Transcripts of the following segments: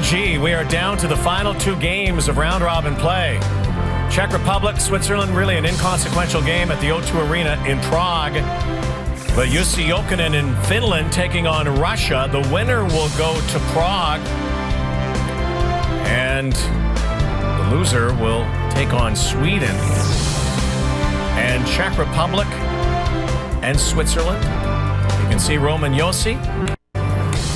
G, we are down to the final two games of round-robin play. Czech Republic, Switzerland, really an inconsequential game at the O2 Arena in Prague. But Jussi Jokinen in Finland taking on Russia. The winner will go to Prague. And the loser will take on Sweden. And Czech Republic and Switzerland. You can see Roman Josi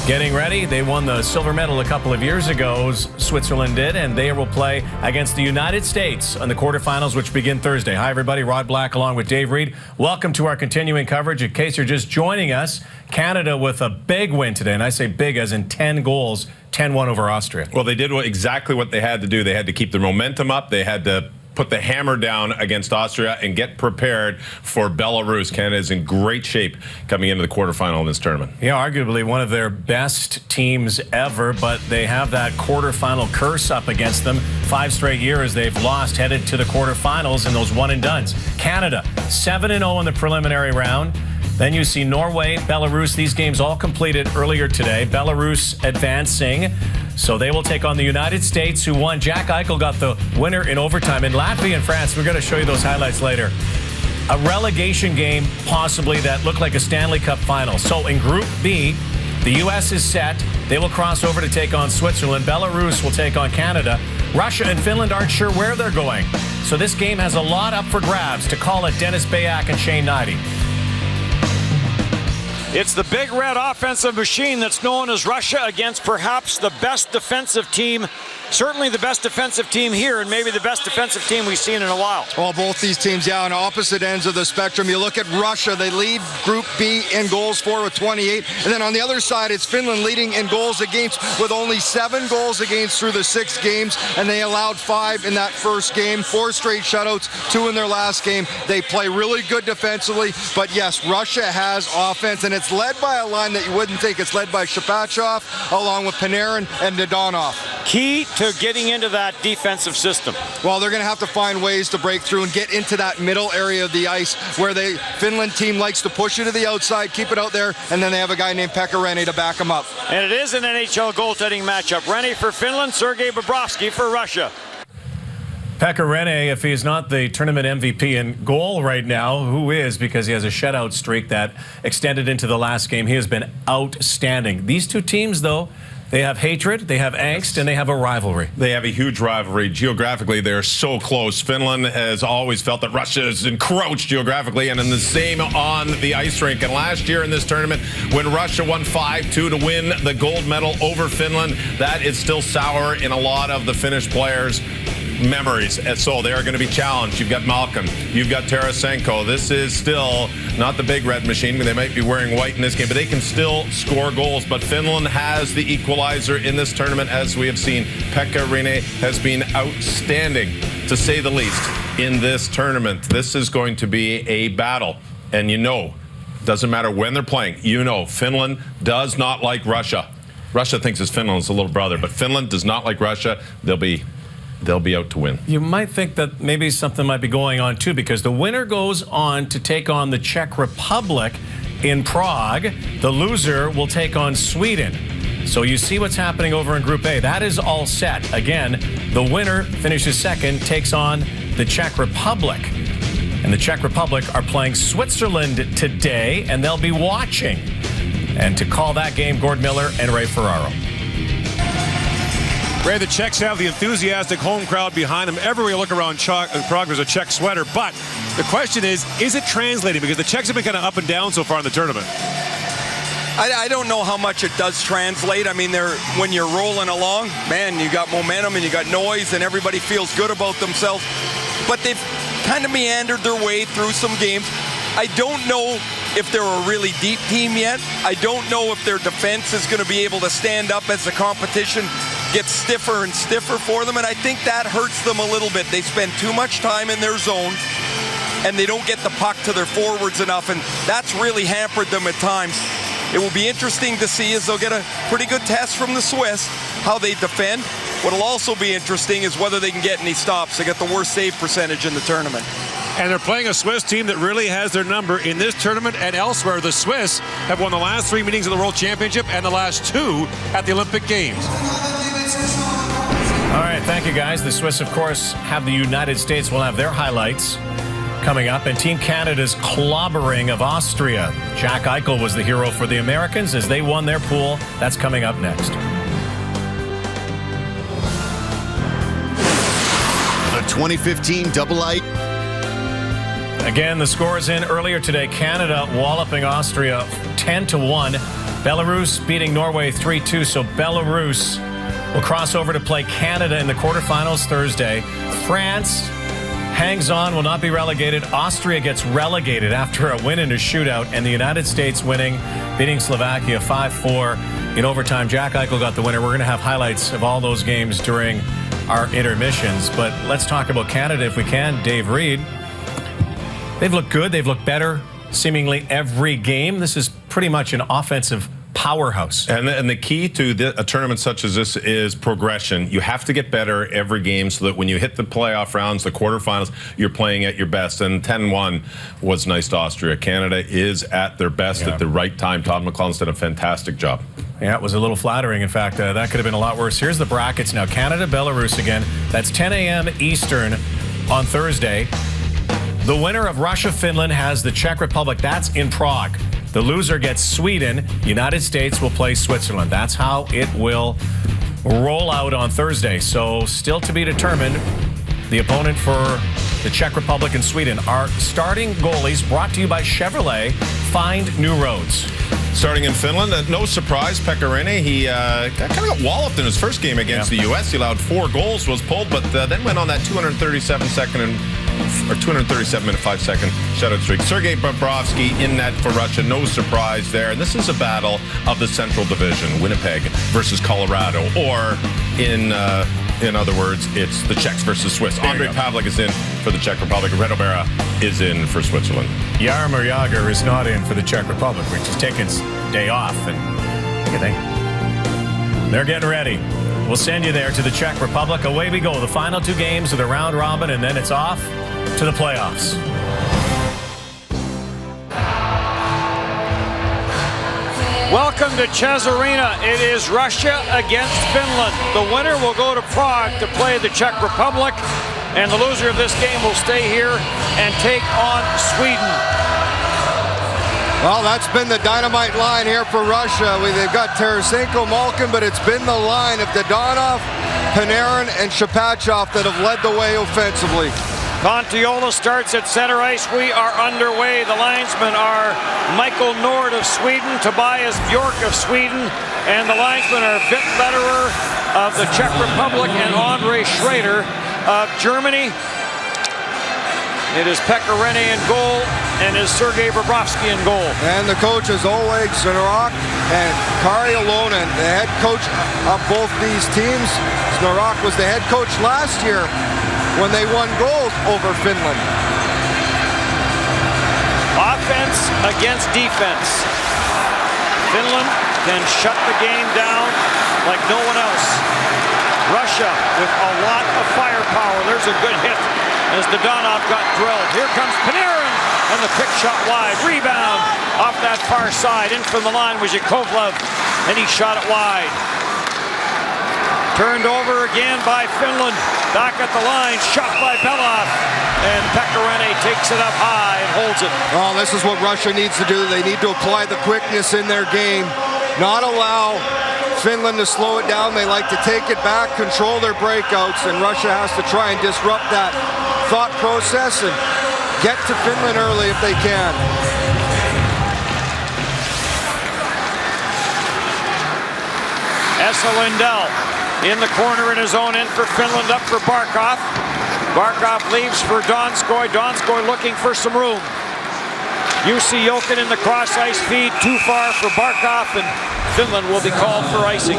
getting ready. They won the silver medal a couple of years ago, Switzerland did, and they will play against the United States on the quarterfinals, which begin Thursday. Hi, everybody. Rod Black along with Dave Reed. Welcome to our continuing coverage. In case you're just joining us, Canada with a big win today, and I say big as in 10 goals, 10-1 over Austria. Well, they did exactly what they had to do. They had to keep the momentum up. They had to put the hammer down against Austria and get prepared for Belarus. Canada is in great shape coming into the quarterfinal in this tournament. Yeah, arguably one of their best teams ever, but they have that quarterfinal curse up against them. 5 straight years they've lost, headed to the quarterfinals in those one-and-dones. Canada, 7-0 in the preliminary round. Then you see Norway, Belarus. These games all completed earlier today. Belarus advancing. So they will take on the United States, who won. Jack Eichel got the winner in overtime. In Latvia and France, we're going to show you those highlights later. A relegation game, possibly, that looked like a Stanley Cup final. So in Group B, the U.S. is set. They will cross over to take on Switzerland. Belarus will take on Canada. Russia and Finland aren't sure where they're going. So this game has a lot up for grabs. To call it, Dennis Bayak and Shane Knighty. It's the big red offensive machine that's known as Russia against perhaps the best defensive team, certainly the best defensive team here, and maybe the best defensive team we've seen in a while. Well, both these teams, yeah, on opposite ends of the spectrum. You look at Russia, they lead Group B in goals for with 28. And then on the other side, it's Finland leading in goals against with only 7 goals against through the 6 games. And they allowed 5 in that first game, 4 straight shutouts, 2 in their last game. They play really good defensively. But yes, Russia has offense, and it's led by a line that you wouldn't think. It's led by Shapachov along with Panarin and Dodonov. Key to getting into that defensive system. Well, they're going to have to find ways to break through and get into that middle area of the ice where the Finland team likes to push it to the outside, keep it out there, and then they have a guy named Pekka Rinne to back them up. And it is an NHL goaltending matchup. Rinne for Finland, Sergei Bobrovsky for Russia. Pekka Rinne, if he's not the tournament MVP in goal right now, who is? Because he has a shutout streak that extended into the last game. He has been outstanding. These two teams, though, they have hatred, they have angst, and they have a rivalry. They have a huge rivalry. Geographically, they're so close. Finland has always felt that Russia is encroached geographically, and in the same on the ice rink. And last year in this tournament, when Russia won 5-2 to win the gold medal over Finland, that is still sour in a lot of the Finnish players' memories. And so they are going to be challenged. You've got Malkin, you've got Tarasenko. This is still not the big red machine. They might be wearing white in this game, but they can still score goals. But Finland has the equalizer in this tournament, as we have seen. Pekka Rinne has been outstanding, to say the least, in this tournament. This is going to be a battle. And you know, doesn't matter when they're playing, you know, Finland does not like Russia. Russia thinks it's Finland's little brother, but Finland does not like Russia. They'll be out to win. You might think that maybe something might be going on, too, because the winner goes on to take on the Czech Republic in Prague. The loser will take on Sweden. So you see what's happening over in Group A. That is all set. Again, the winner finishes second, takes on the Czech Republic. And the Czech Republic are playing Switzerland today, and they'll be watching. And to call that game, Gord Miller and Ray Ferraro. Ray, the Czechs have the enthusiastic home crowd behind them. Everywhere you look around Prague, there's a Czech sweater. But the question is it translating? Because the Czechs have been kind of up and down so far in the tournament. I don't know how much it does translate. I mean, when you're rolling along, man, you got momentum and you got noise and everybody feels good about themselves. But they've kind of meandered their way through some games. I don't know if they're a really deep team yet. I don't know if their defense is going to be able to stand up as the competition gets stiffer and stiffer for them, and I think that hurts them a little bit. They spend too much time in their zone, and they don't get the puck to their forwards enough, and that's really hampered them at times. It will be interesting to see, as they'll get a pretty good test from the Swiss, how they defend. What will also be interesting is whether they can get any stops. They got the worst save percentage in the tournament. And they're playing a Swiss team that really has their number in this tournament and elsewhere. The Swiss have won the last 3 meetings of the World Championship and the last 2 at the Olympic Games. All right, thank you, guys. The Swiss, of course, have the United States will have their highlights coming up. And Team Canada's clobbering of Austria. Jack Eichel was the hero for the Americans as they won their pool. That's coming up next. The 2015 Double-I. Again, the scores in earlier today. Canada walloping Austria 10-1. Belarus beating Norway 3-2. So Belarus will cross over to play Canada in the quarterfinals Thursday. France hangs on, will not be relegated. Austria gets relegated after a win in a shootout, and the United States beating Slovakia 5-4 in overtime. Jack Eichel got the winner. We're going to have highlights of all those games during our intermissions, but let's talk about Canada if we can. Dave Reed, they've looked good. They've looked better seemingly every game. This is pretty much an offensive powerhouse. And the key to a tournament such as this is progression. You have to get better every game so that when you hit the playoff rounds, the quarterfinals, you're playing at your best. And 10-1 was nice to Austria. Canada is at their best at the right time. Todd McLellan's done a fantastic job. Yeah, it was a little flattering. In fact, that could have been a lot worse. Here's the brackets now. Canada, Belarus again. That's 10 a.m. Eastern on Thursday. The winner of Russia, Finland has the Czech Republic. That's in Prague. The loser gets Sweden. United States will play Switzerland. That's how it will roll out on Thursday. So still to be determined, the opponent for the Czech Republic and Sweden. Our starting goalies, brought to you by Chevrolet, find new roads. Starting in Finland, no surprise, Pekka Rinne, he kind of got walloped in his first game against the U.S. He allowed 4 goals, was pulled, but then went on that 237-minute 5-second shutout streak. Sergei Bobrovsky in net for Russia, no surprise there. And this is a battle of the Central Division, Winnipeg versus Colorado, or in other words, it's the Czechs versus Swiss. Andrei Pavlik is in for the Czech Republic. Red O'Bara is in for Switzerland. Jaromir Jagr is not in for the Czech Republic, which is taking day off. And they're getting ready. We'll send you there to the Czech Republic. Away we go. The final 2 games of the round robin, and then it's off to the playoffs. Welcome to Ches Arena. It is Russia against Finland. The winner will go to Prague to play the Czech Republic, and the loser of this game will stay here and take on Sweden. Well, that's been the dynamite line here for Russia. They've got Tarasenko, Malkin, but it's been the line of Dadonov, Panarin, and Shapachov that have led the way offensively. Contiola starts at center ice. We are underway. The linesmen are Michael Nord of Sweden, Tobias Bjork of Sweden, and the linesmen are Vic Lederer of the Czech Republic and Andre Schrader of Germany. It is Pekka Rinne in goal, and is Sergei Bobrovsky in goal. And the coaches Oleg Znarak and Kari Alonen, the head coach of both these teams. Znarak was the head coach last year when they won gold over Finland. Offense against defense. Finland can shut the game down like no one else. Russia with a lot of firepower. There's a good hit as Dadonov got drilled. Here comes Panarin, and the pick shot wide. Rebound off that far side. In from the line was Yakovlev, and he shot it wide. Turned over again by Finland. Back at the line, shot by Belov, and Pekka Rinne takes it up high and holds it. Well, this is what Russia needs to do. They need to apply the quickness in their game, not allow Finland to slow it down. They like to take it back, control their breakouts, and Russia has to try and disrupt that thought process and get to Finland early if they can. Esa Lindell in the corner in his own end for Finland, up for Barkov. Barkov leaves for Donskoy. Donskoy looking for some room. Jussi Jokinen in the cross ice feed, too far for Barkov, and Finland will be called for icing.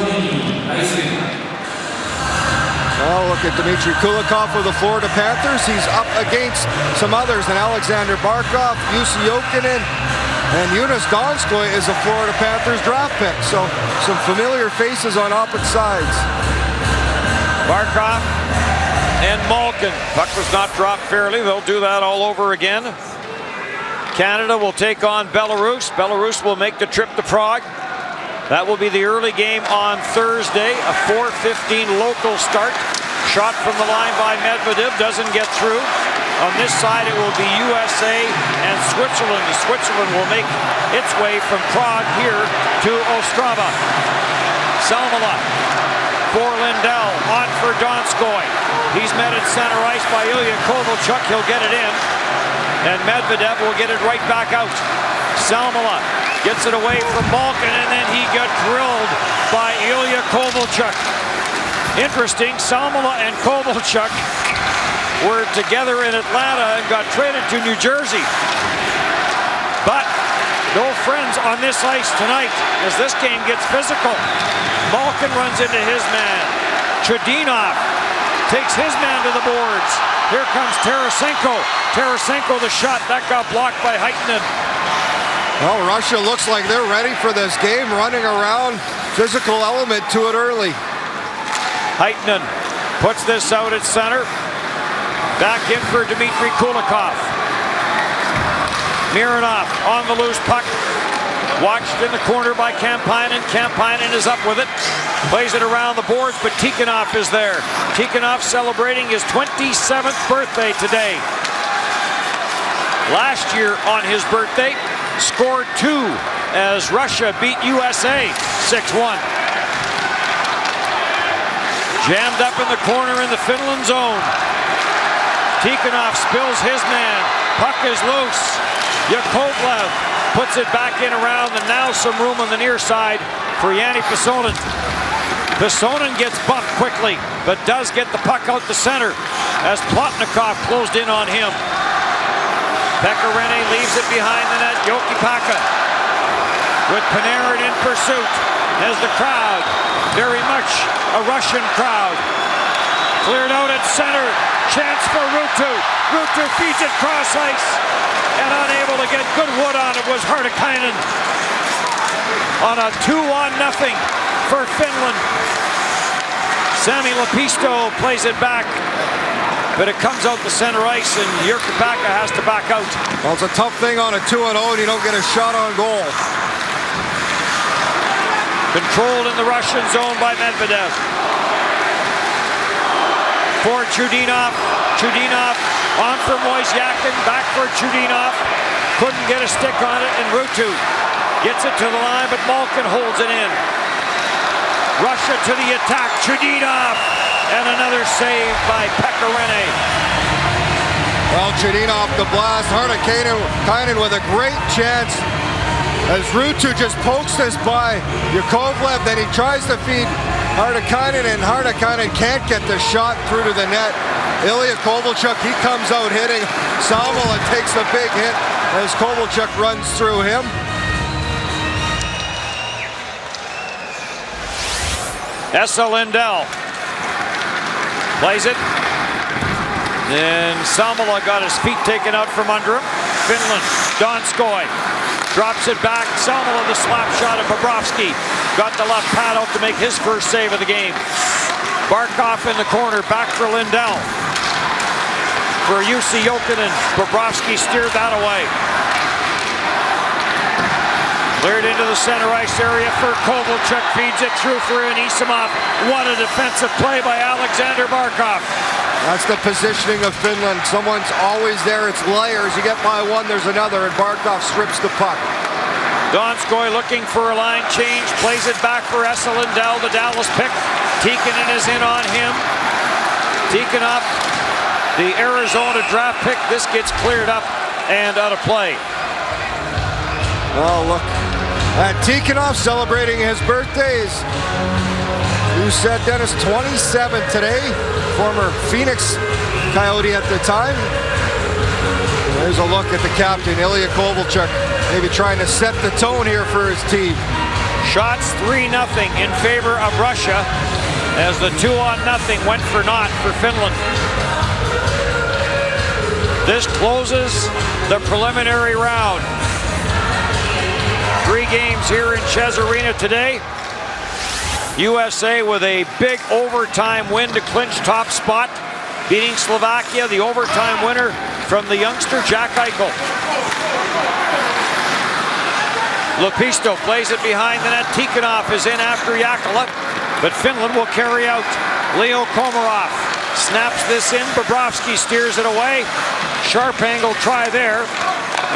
Oh, look at Dmitry Kulikov for the Florida Panthers. He's up against some others, and Alexander Barkov, Jussi Jokinen, and Jonas Donskoy is a Florida Panthers draft pick. So some familiar faces on opposite sides. Barkov and Malkin. Puck was not dropped fairly. They'll do that all over again. Canada will take on Belarus. Belarus will make the trip to Prague. That will be the early game on Thursday, a 4:15 local start. Shot from the line by Medvedev doesn't get through. On this side, it will be USA and Switzerland. Switzerland will make its way from Prague here to Ostrava. Salmela for Lindell, on for Donskoy. He's met at center ice by Ilya Kovalchuk. He'll get it in, and Medvedev will get it right back out. Salmela gets it away from Malkin, and then he got drilled by Ilya Kovalchuk. Interesting, Salmela and Kovalchuk were together in Atlanta and got traded to New Jersey. But no friends on this ice tonight as this game gets physical. Malkin runs into his man. Chudinov takes his man to the boards. Here comes Tarasenko. Tarasenko, the shot, that got blocked by Heitinen. Well, Russia looks like they're ready for this game, running around, physical element to it early. Heitinen puts this out at center. Back in for Dmitry Kulikov. Mironov on the loose puck. Watched in the corner by Kampainen. Kampainen is up with it. Plays it around the boards, but Tikhonov is there. Tikhonov celebrating his 27th birthday today. Last year on his birthday, scored 2 as Russia beat USA 6-1. Jammed up in the corner in the Finland zone. Tikhonov spills his man. Puck is loose. Yakovlev puts it back in around, and now some room on the near side for Yanni Pesonen. Pesonen gets bumped quickly, but does get the puck out the center as Plotnikov closed in on him. Pecorine leaves it behind the net. Jokipaka with Panarin in pursuit as the crowd, very much a Russian crowd. Cleared out at center. Chance for Ruutu. Ruutu feeds it cross ice. And unable to get good wood on it was Hartikainen. On a 2-0 for Finland. Sami Lepisto plays it back. But it comes out the center ice, and Jurkipaka has to back out. Well, it's a tough thing on a 2-0. You don't get a shot on goal. Controlled in the Russian zone by Medvedev. For Chudinov. Chudinov on for Moisyakin. Back for Chudinov. Couldn't get a stick on it, and Ruutu gets it to the line, but Malkin holds it in. Russia to the attack. Chudinov. And another save by Pecorine. Well, Chudinov the blast. Hartikainen with a great chance as Ruutu just pokes this by Yakovlev. Then he tries to feed Hartikainen, and Hartikainen can't get the shot through to the net. Ilya Kovalchuk, he comes out hitting Salmela and takes a big hit as Kovalchuk runs through him. Esa Lindell plays it. And Salmela got his feet taken out from under him. Finland, Donskoy drops it back. Salmela the slap shot of Bobrovsky. Got the left pad out to make his first save of the game. Barkov in the corner, back for Lindell. For Jussi Jokinen, Bobrovsky steered that away. Cleared into the center ice area for Kovalchuk, feeds it through for Anisimov. What a defensive play by Alexander Barkov. That's the positioning of Finland. Someone's always there. It's layers. You get by one, there's another, and Barkov strips the puck. Donskoy looking for a line change, plays it back for Esa Lindell, the Dallas pick. Tikhonov is in on him. Tikhonov, the Arizona draft pick. This gets cleared up and out of play. Oh, look. And Tikhonov celebrating his birthdays. You said, Dennis, 27 today. Former Phoenix Coyote at the time. There's a look at the captain, Ilya Kovalchuk, maybe trying to set the tone here for his team. Shots 3-0 in favor of Russia as the 2-0 went for naught for Finland. This closes the preliminary round. 3 games here in Ches Arena today. USA with a big overtime win to clinch top spot, beating Slovakia, the overtime winner from the youngster Jack Eichel. Lepisto plays it behind the net. Tikhonov is in after Jääkelä, but Finland will carry out Leo Komarov. snaps this in. Bobrovsky steers it away. Sharp angle try there.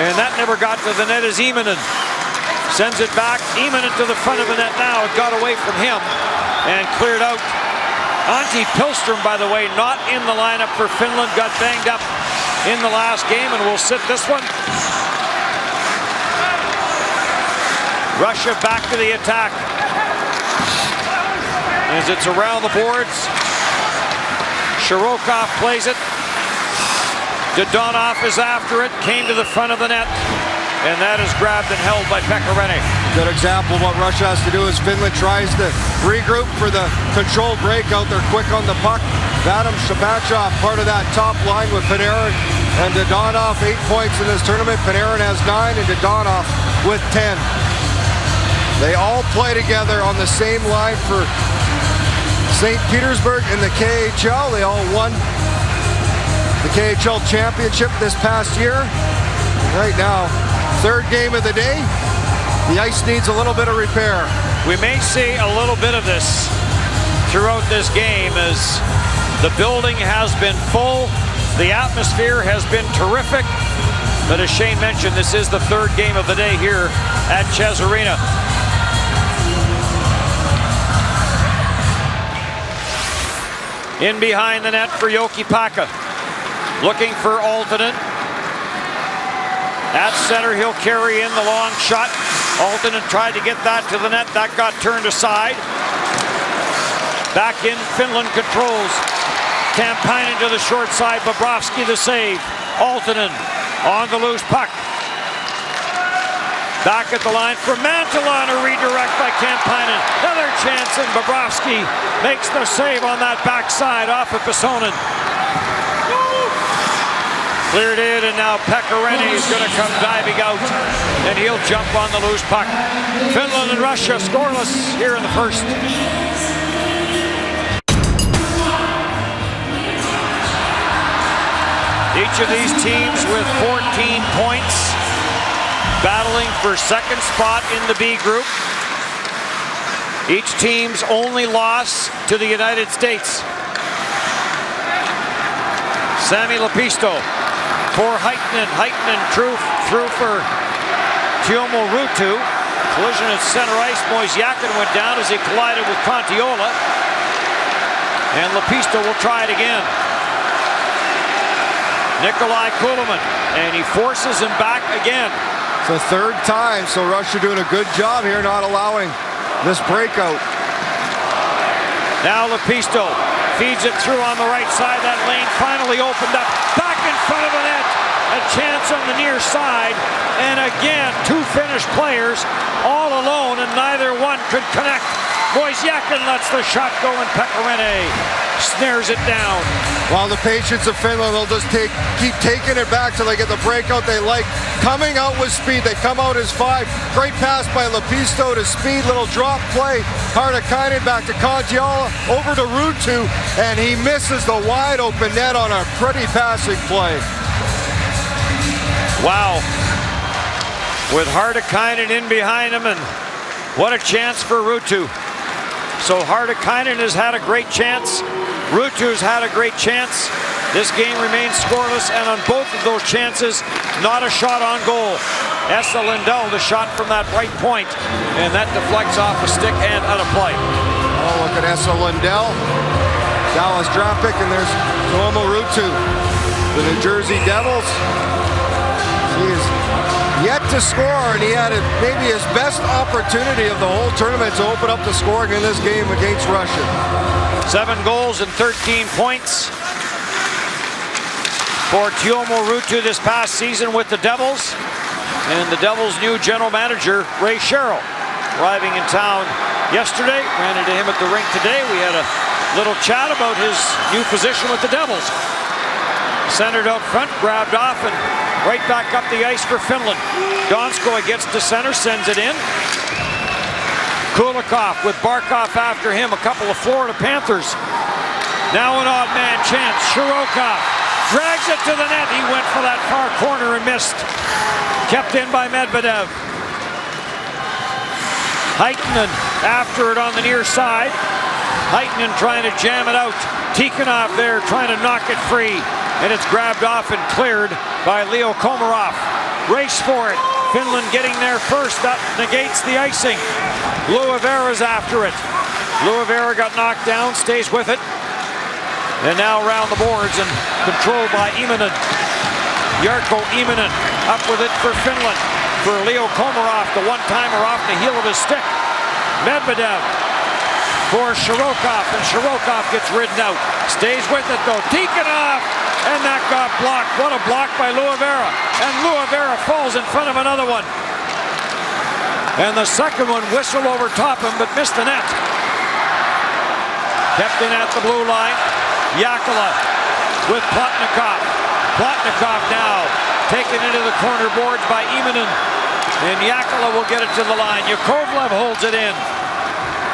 And that never got to the net as Imanen sends it back. Imanen to the front of the net now. It got away from him and cleared out. Antti Pilström, by the way, not in the lineup for Finland. Got banged up in the last game and will sit this one. Russia back to the attack. As it's around the boards. Shirokov plays it. Dodonov is after it. Came to the front of the net. And that is grabbed and held by Pekarinen. Good example of what Russia has to do as Finland tries to regroup for the controlled breakout. They're quick on the puck. Vadim Shabachov, part of that top line with Panarin and Dodonov, 8 points in this tournament. Panarin has 9 and Dodonov with 10. They all play together on the same line for St. Petersburg in the KHL. They all won the KHL championship this past year. Right now, third game of the day. The ice needs a little bit of repair. We may see a little bit of this throughout this game as the building has been full. The atmosphere has been terrific. But as Shane mentioned, this is the third game of the day here at Ches Arena. In behind the net for Jokipaka. Looking for Aaltonen. At center, he'll carry in the long shot. Aaltonen tried to get that to the net. That got turned aside. Back in, Finland controls. Kampainen to the short side. Bobrovsky the save. Aaltonen on the loose puck. Back at the line for Mantala, a redirect by Kampainen. Another chance, and Bobrovsky makes the save on that backside off of Pesonen. Cleared in, and now Pekarinen is going to come diving out, and he'll jump on the loose puck. Finland and Russia scoreless here in the first. Each of these teams with 14 points, battling for second spot in the B group. Each team's only loss to the United States. Sami Lepisto for Heitinen. Heitinen through for Tuomo Ruutu. Collision at center ice. Moisjakin went down as he collided with Contiola. And Lepisto will try it again. Nikolai Kulemin. And he forces him back again. It's the third time, so Russia doing a good job here not allowing this breakout. Now Lepisto feeds it through on the right side. That lane finally opened up. Back in front of the net. A chance on the near side. And again, two Finnish players all alone, and neither one could connect. Moisjakin lets the shot go, and Pekarinen snares it down. While the patience of Finland, they'll just keep taking it back till they get the breakout they like. Coming out with speed. They come out as 5. Great pass by Lepisto to speed. Little drop play. Hartikainen back to Contiola. Over to Ruutu. And he misses the wide open net on a pretty passing play. Wow. With Hartikainen in behind him, and what a chance for Ruutu. So Hartikainen has had a great chance. Ruutu's had a great chance. This game remains scoreless, and on both of those chances, not a shot on goal. Esa Lindell, the shot from that right point, and that deflects off a stick and out of play. Oh, look at Esa Lindell. Dallas draft pick, and there's Tuomo Ruutu. The New Jersey Devils. He is yet to score, and he had maybe his best opportunity of the whole tournament to open up the scoring in this game against Russia. 7 goals and 13 points for Tuomo Ruutu this past season with the Devils. And the Devils' new general manager, Ray Sherrill, arriving in town yesterday. Ran into him at the rink today. We had a little chat about his new position with the Devils. Centered out front, grabbed off, and right back up the ice for Finland. Donskoy gets to center, sends it in. Kulikov with Barkov after him. A couple of Florida Panthers. Now an odd man chance. Shirokov drags it to the net. He went for that far corner and missed. Kept in by Medvedev. Heitinen after it on the near side. Heitinen trying to jam it out. Tikhonov there trying to knock it free. And it's grabbed off and cleared by Leo Komarov. Race for it. Finland getting there first. That negates the icing. Luovera's after it. Luovera got knocked down, stays with it. And now around the boards and controlled by Immonen. Jarkko Immonen up with it for Finland. For Leo Komarov, the one-timer off the heel of his stick. Medvedev for Shirokov, and Shirokov gets ridden out. Stays with it though. Tikhonov, and that got blocked. What a block by Luovera. And Luovera falls in front of another one. And the second one whistled over top him, but missed the net. Kept in at the blue line. Jääkelä with Plotnikov. Plotnikov now taken into the corner boards by Immonen. And Jääkelä will get it to the line. Yakovlev holds it in.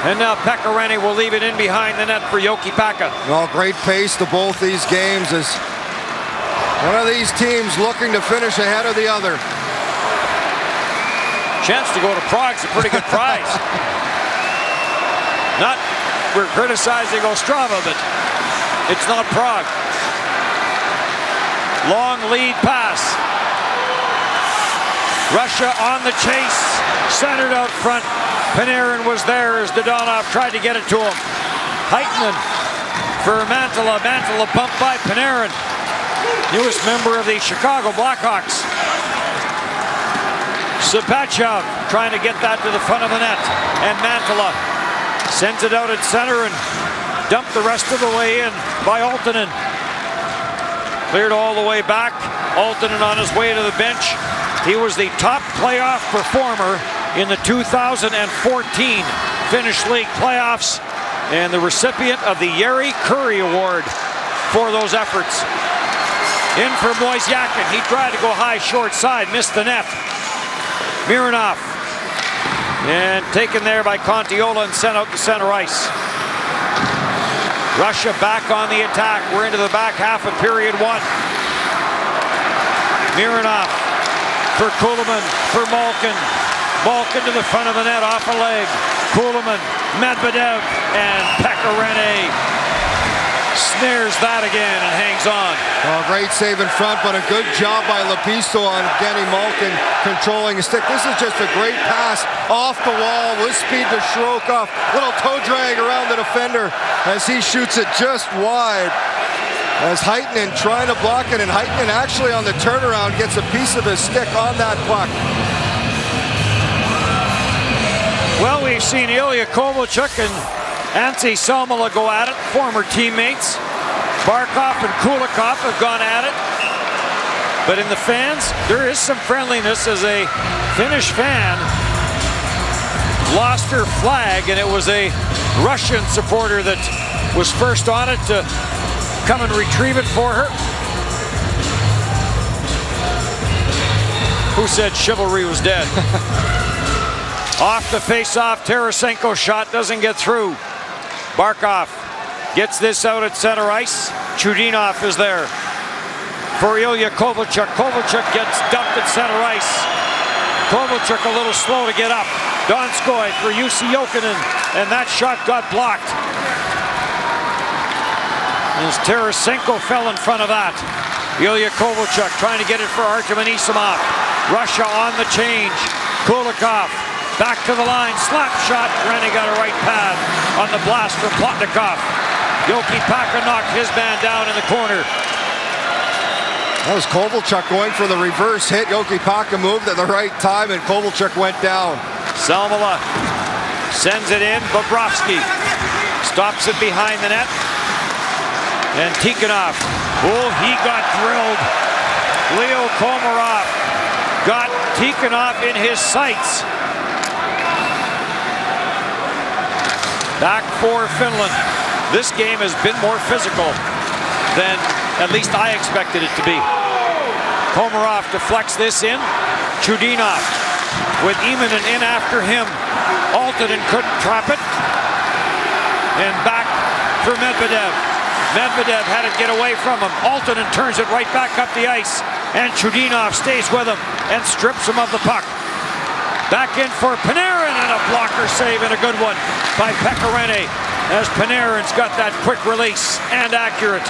And now Pekarinen will leave it in behind the net for Jokipakka. Well, great pace to both these games as one of these teams looking to finish ahead of the other. Chance to go to Prague's a pretty good prize. Not, we're criticizing Ostrava, but it's not Prague. Long lead pass. Russia on the chase, centered out front. Panarin was there as Dodonov tried to get it to him. Heitinen for Mantala. Mantala bumped by Panarin, newest member of the Chicago Blackhawks. Sabachev trying to get that to the front of the net. And Mantala sends it out at center and dumped the rest of the way in by Aaltonen. Cleared all the way back. Aaltonen on his way to the bench. He was the top playoff performer in the 2014 Finnish League playoffs and the recipient of the Jari Kurri Award for those efforts. In for Moisjakin. He tried to go high short side, missed the net. Mironov. And taken there by Contiola and sent out to center ice. Russia back on the attack. We're into the back half of period one. Mironov for Kulemin, for Malkin. Malkin to the front of the net, off a leg. Kulemin, Medvedev, and Pekarinen snares that again and hangs on. Well, great save in front, but a good job by Lepisto on Denny Malkin controlling his stick. This is just a great pass off the wall with speed to Shirokov. Little toe drag around the defender as he shoots it just wide. As Heitinen trying to block it, and Heitinen actually on the turnaround gets a piece of his stick on that puck. Well, we've seen Ilya Kovalchuk and Anssi Salmela go at it, former teammates. Barkov and Kulikov have gone at it. But in the fans, there is some friendliness as a Finnish fan lost her flag, and it was a Russian supporter that was first on it to come and retrieve it for her. Who said chivalry was dead? Off the face-off, Tarasenko shot doesn't get through. Barkov gets this out at center ice. Chudinov is there for Ilya Kovalchuk. Kovalchuk gets dumped at center ice. Kovalchuk a little slow to get up. Donskoy for Jussi Jokinen, and that shot got blocked. As Tarasenko fell in front of that. Ilya Kovalchuk trying to get it for Artem Anisimov. Russia on the change. Kulikov back to the line, slap shot. Rennie got a right pad on the blast from Plotnikov. Jokipakka knocked his man down in the corner. That was Kovalchuk going for the reverse hit. Jokipakka moved at the right time, and Kovalchuk went down. Salmela sends it in. Bobrovsky stops it behind the net. And Tikhonov, oh, he got drilled. Leo Komarov got Tikhonov in his sights. Back for Finland. This game has been more physical than at least I expected it to be. Komarov deflects this in. Chudinov with Immonen in after him. Aaltonen couldn't trap it. And back for Medvedev. Medvedev had it get away from him. Aaltonen turns it right back up the ice. And Chudinov stays with him and strips him of the puck. Back in for Panarin, and a blocker save, and a good one by Pekarinen. as Panarin's got that quick release and accurate.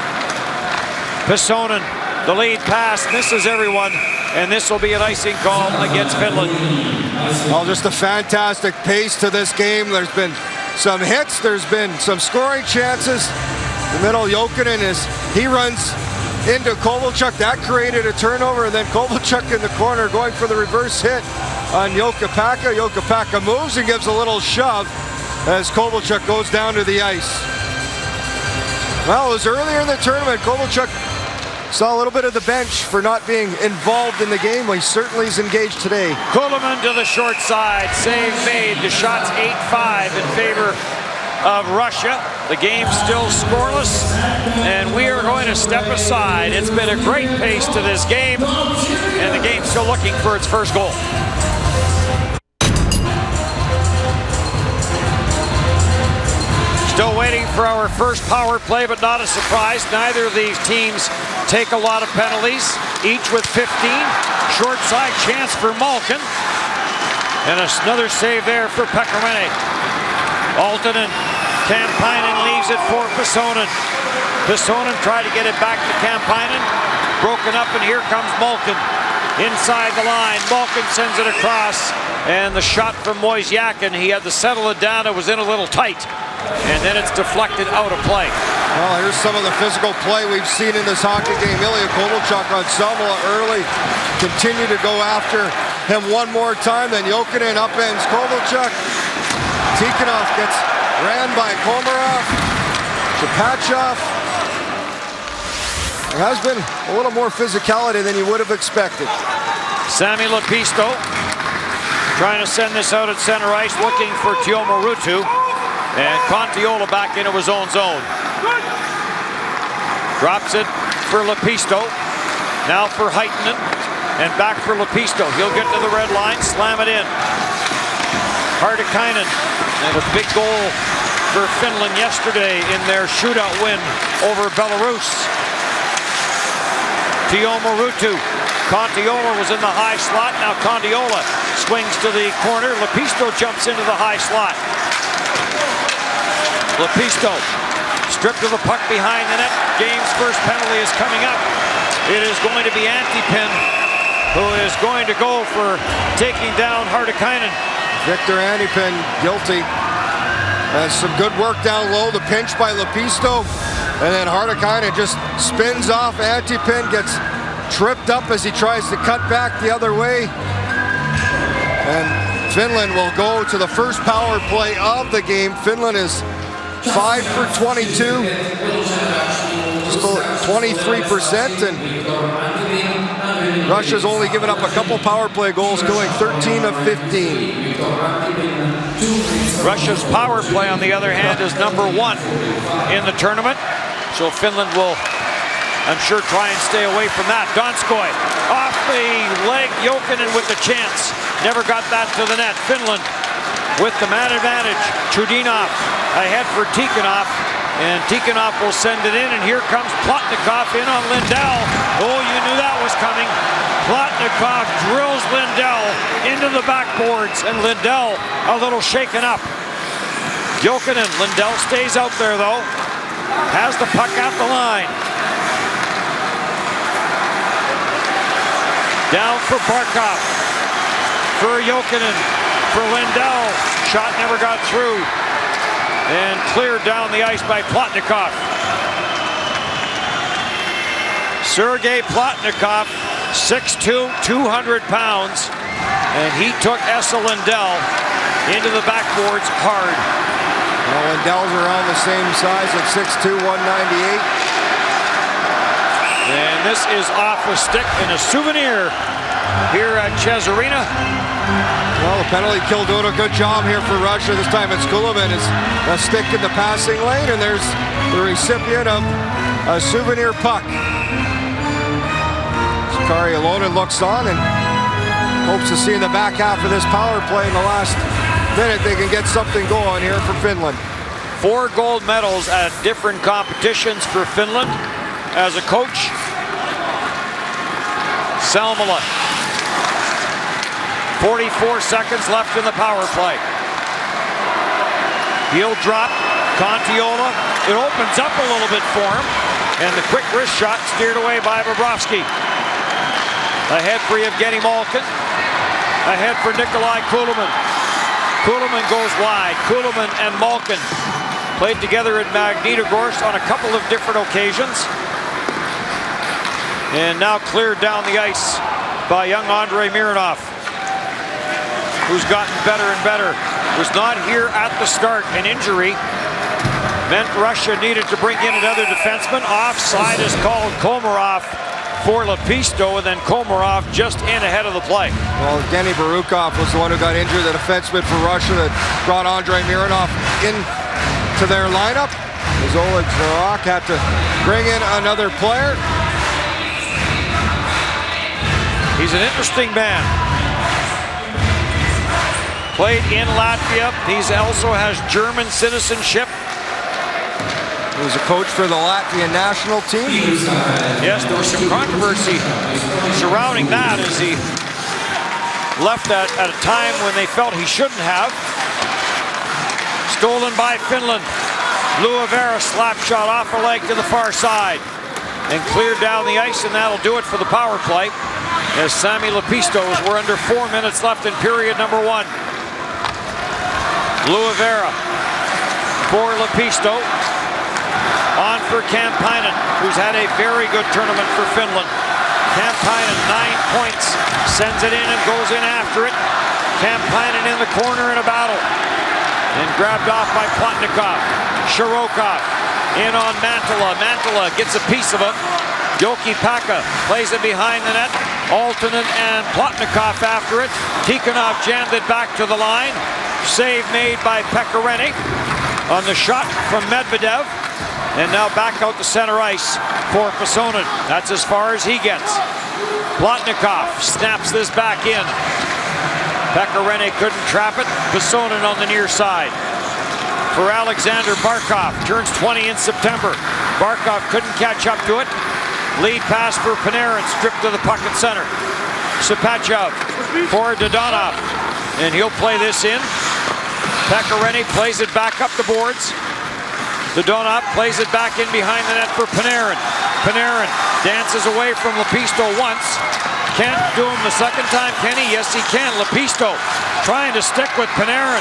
Pesonen, the lead pass, misses everyone, and this will be an icing call against Finland. Well, just a fantastic pace to this game. There's been some hits, there's been some scoring chances. The middle, Jokinen, he runs into Kovalchuk. That created a turnover, and then Kovalchuk in the corner going for the reverse hit on Jokipakka. Jokipakka moves and gives a little shove as Kovalchuk goes down to the ice. Well, it was earlier in the tournament. Kovalchuk saw a little bit of the bench for not being involved in the game. Well, he certainly is engaged today. Kuhlman to the short side, save made. The shot's 8-5 in favor of Russia. The game's still scoreless, and we are going to step aside. It's been a great pace to this game, and the game's still looking for its first goal. Still waiting for our first power play, but not a surprise. Neither of these teams take a lot of penalties, each with 15. Short side chance for Malkin. And another save there for Pekarinen. Aaltonen, Kampainen leaves it for Pesonen. Pesonen tried to get it back to Kampainen. Broken up, and here comes Malkin. Inside the line, Malkin sends it across. And the shot from Moisiakin, he had to settle it down. It was in a little tight. And then it's deflected out of play. Well, here's some of the physical play we've seen in this hockey game. Ilya Kovalchuk on Samula early. Continue to go after him one more time. Then Jokinen upends Kovalchuk. Tikhonov gets ran by Komarov. Chapachov. There has been a little more physicality than you would have expected. Sami Lepisto trying to send this out at center ice, looking for Tuomo Ruutu. And Contiola back into his own zone. Drops it for Lepisto. Now for Heitinen. And back for Lepisto. He'll get to the red line, slam it in. Hartikainen. And a big goal for Finland yesterday in their shootout win over Belarus. Tuomo Ruutu. Contiola was in the high slot. Now Contiola swings to the corner. Lepisto jumps into the high slot. Lepisto stripped of the puck behind the net. Game's first penalty is coming up. It is going to be Antipin who is going to go for taking down Hartikainen. Victor Antipin guilty. And some good work down low. The pinch by Lepisto. And then Hartikainen just spins off. Antipin gets tripped up as he tries to cut back the other way. And Finland will go to the first power play of the game. Finland is 5 for 22, still 23%, and Russia's only given up a couple power play goals, going 13 of 15. Russia's power play, on the other hand, is number 1 in the tournament, so Finland will, I'm sure, try and stay away from that. Donskoi off the leg, Jokinen with the chance, never got that to the net. Finland with the man advantage. Chudinov ahead for Tikhonov, and Tikhonov will send it in, and here comes Plotnikov in on Lindell. Oh, you knew that was coming. Plotnikov drills Lindell into the backboards, and Lindell a little shaken up. Jokinen, Lindell stays out there though, has the puck at the line. Down for Barkov, for Jokinen, for Lindell. Shot never got through. And cleared down the ice by Plotnikov. Sergei Plotnikov, 6'2", 200 pounds. And he took Esa Lindell into the backboards hard. Well, Lindell's around the same size at 6'2", 198. And this is off a stick and a souvenir here at Chesarina. Well, the penalty kill doing a good job here for Russia. This time it's Kuhlman. It's a stick in the passing lane, and there's the recipient of a souvenir puck. Sakari Alonen looks on and hopes to see in the back half of this power play in the last minute they can get something going here for Finland. 4 gold medals at different competitions for Finland as a coach. Salmela. 44 seconds left in the power play. Heel drop. Contiola, it opens up a little bit for him. And the quick wrist shot steered away by Bobrovsky. Ahead for Evgeny Malkin. Ahead for Nikolai Kulemin. Kulemin goes wide. Kulemin and Malkin played together in Magnitogorsk on a couple of different occasions. And now cleared down the ice by young Andrei Mironov, who's gotten better and better. Was not here at the start. An injury meant Russia needed to bring in another defenseman. Offside is called. Komarov for Lepisto, and then Komarov just in ahead of the play. Well, Evgeny Barukov was the one who got injured, the defenseman for Russia that brought Andrei Mironov into their lineup. As Oleg Zarok had to bring in another player. He's an interesting man. Played in Latvia. He also has German citizenship. He was a coach for the Latvian national team. Yes, there was some controversy surrounding that as he left at a time when they felt he shouldn't have. Stolen by Finland. Luovera slap shot off a leg to the far side and cleared down the ice, and that'll do it for the power play. As Sami Lepisto, we're under 4 minutes left in period number 1. Luovera for Lepisto. On for Kampainen, who's had a very good tournament for Finland. Kampainen, 9 points, sends it in and goes in after it. Kampainen in the corner in a battle. And grabbed off by Plotnikov. Shirokov in on Mantala. Mantala gets a piece of him. Yoki Paka plays it behind the net. Altonen and Plotnikov after it. Tikhonov jammed it back to the line. Save made by Pekareni on the shot from Medvedev. And now back out to center ice for Pasonen. That's as far as he gets. Plotnikov snaps this back in. Pekareni couldn't trap it. Pasonen on the near side. For Alexander Barkov, turns 20 in September. Barkov couldn't catch up to it. Lead pass for Panarin, stripped to the puck at center. Sapachev for Dodonov, and he'll play this in. Pekareni plays it back up the boards. Dodonov plays it back in behind the net for Panarin. Panarin dances away from Lepisto once. Can't do him the second time, can he? Yes, he can. Lepisto trying to stick with Panarin.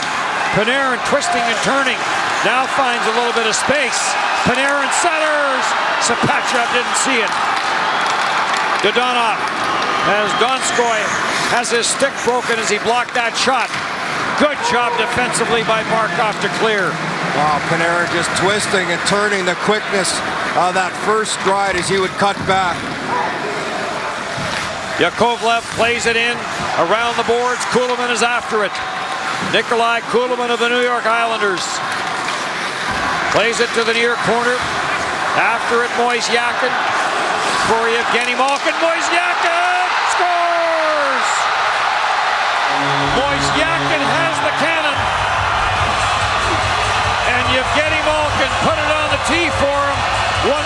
Panarin twisting and turning. Now finds a little bit of space. Panarin centers. Sapachev didn't see it. Dodonov, as Donskoy has his stick broken as he blocked that shot. Good job defensively by Barkov to clear. Wow, Panarin just twisting and turning, the quickness of that first stride as he would cut back. Yakovlev plays it in around the boards. Kulemin is after it. Nikolai Kulemin of the New York Islanders plays it to the near corner. After it, Moisyakin for Evgeny Malkin. Moisyakin scores! Moisyakin has the cannon. And Evgeny Malkin put it on the tee for him. 1-0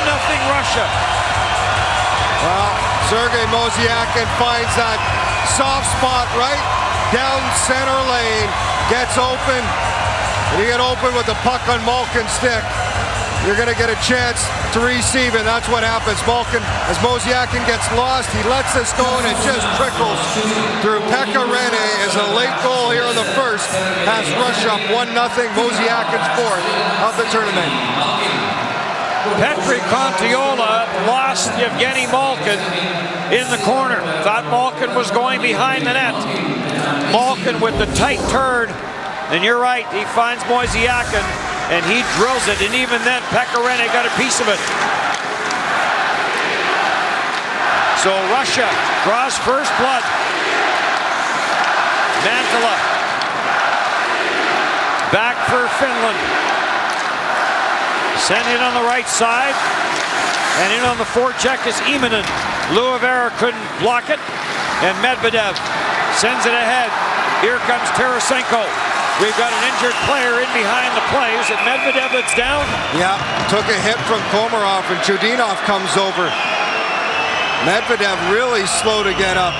Russia. Well, Sergei Moisyakin finds that soft spot right down center lane. Gets open. And you get open with the puck on Malkin's stick. You're going to get a chance to receive, and that's what happens. Malkin, as Moisyakin gets lost, he lets this go, and it just trickles through. Pekareni is a late goal here in the first. Has Russia up 1-0. Moisyakin's fourth of the tournament. Petri Contiola lost Evgeny Malkin in the corner. Thought Malkin was going behind the net. Malkin with the tight turn, and you're right, he finds Moisyakin, and he drills it, and even then Pekareni got a piece of it. So Russia draws first blood. Mantala back for Finland. Send it on the right side, and in on the forecheck is Immonen. Luovera couldn't block it, and Medvedev sends it ahead. Here comes Tarasenko. We've got an injured player in behind the play. Is it Medvedev that's down? Yeah, took a hit from Komarov, and Chudinov comes over. Medvedev really slow to get up.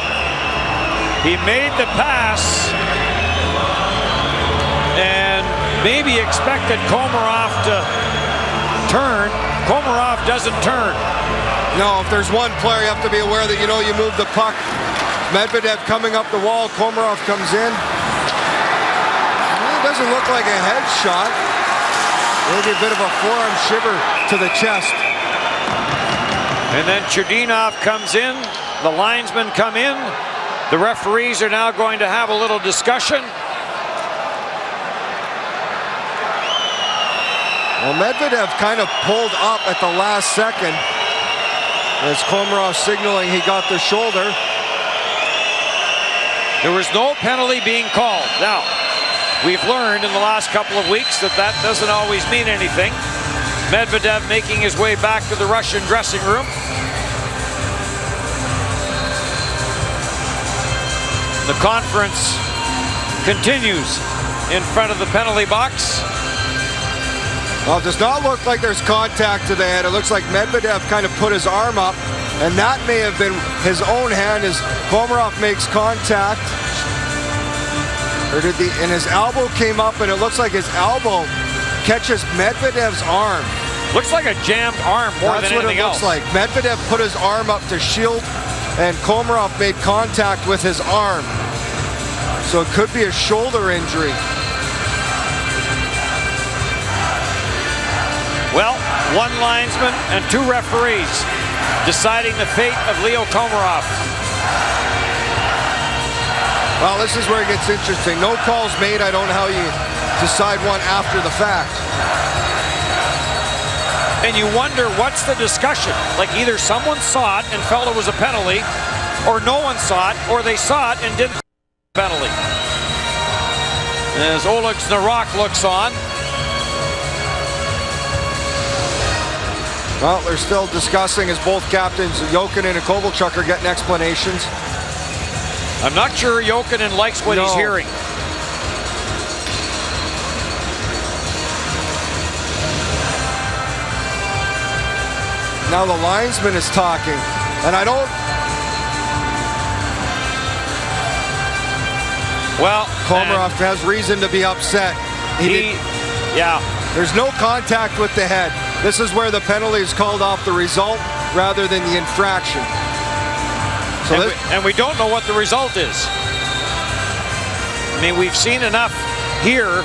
He made the pass, and maybe expected Komarov to turn. Komarov doesn't turn. No, if there's one player you have to be aware that you move the puck. Medvedev coming up the wall, Komarov comes in. It doesn't look like a headshot. Maybe a bit of a forearm shiver to the chest. And then Chudinov comes in. The linesmen come in. The referees are now going to have a little discussion. Well, Medvedev kind of pulled up at the last second as Komarov signaling he got the shoulder. There was no penalty being called. Now, we've learned in the last couple of weeks that that doesn't always mean anything. Medvedev making his way back to the Russian dressing room. The conference continues in front of the penalty box. Well, it does not look like there's contact to the head. It looks like Medvedev kind of put his arm up, and that may have been his own hand as Komarov makes contact. And his elbow came up, and it looks like his elbow catches Medvedev's arm. Looks like a jammed arm more than anything else. That's what it looks like. Medvedev put his arm up to shield, and Komarov made contact with his arm. So it could be a shoulder injury. Well, one linesman and two referees deciding the fate of Leo Komarov. Well, this is where it gets interesting. No calls made. I don't know how you decide one after the fact. And you wonder what's the discussion. Like either someone saw it and felt it was a penalty, or no one saw it, or they saw it and didn't penalty. As Oleg Snarok looks on. Well, they're still discussing as both captains, Jokinen and Kovalchuk, are getting explanations. I'm not sure Jokinen likes what he's hearing. Now the linesman is talking, and I don't... Well, Komarov has reason to be upset. Yeah. There's no contact with the head. This is where the penalty is called off the result rather than the infraction. So and we don't know what the result is. I mean, we've seen enough here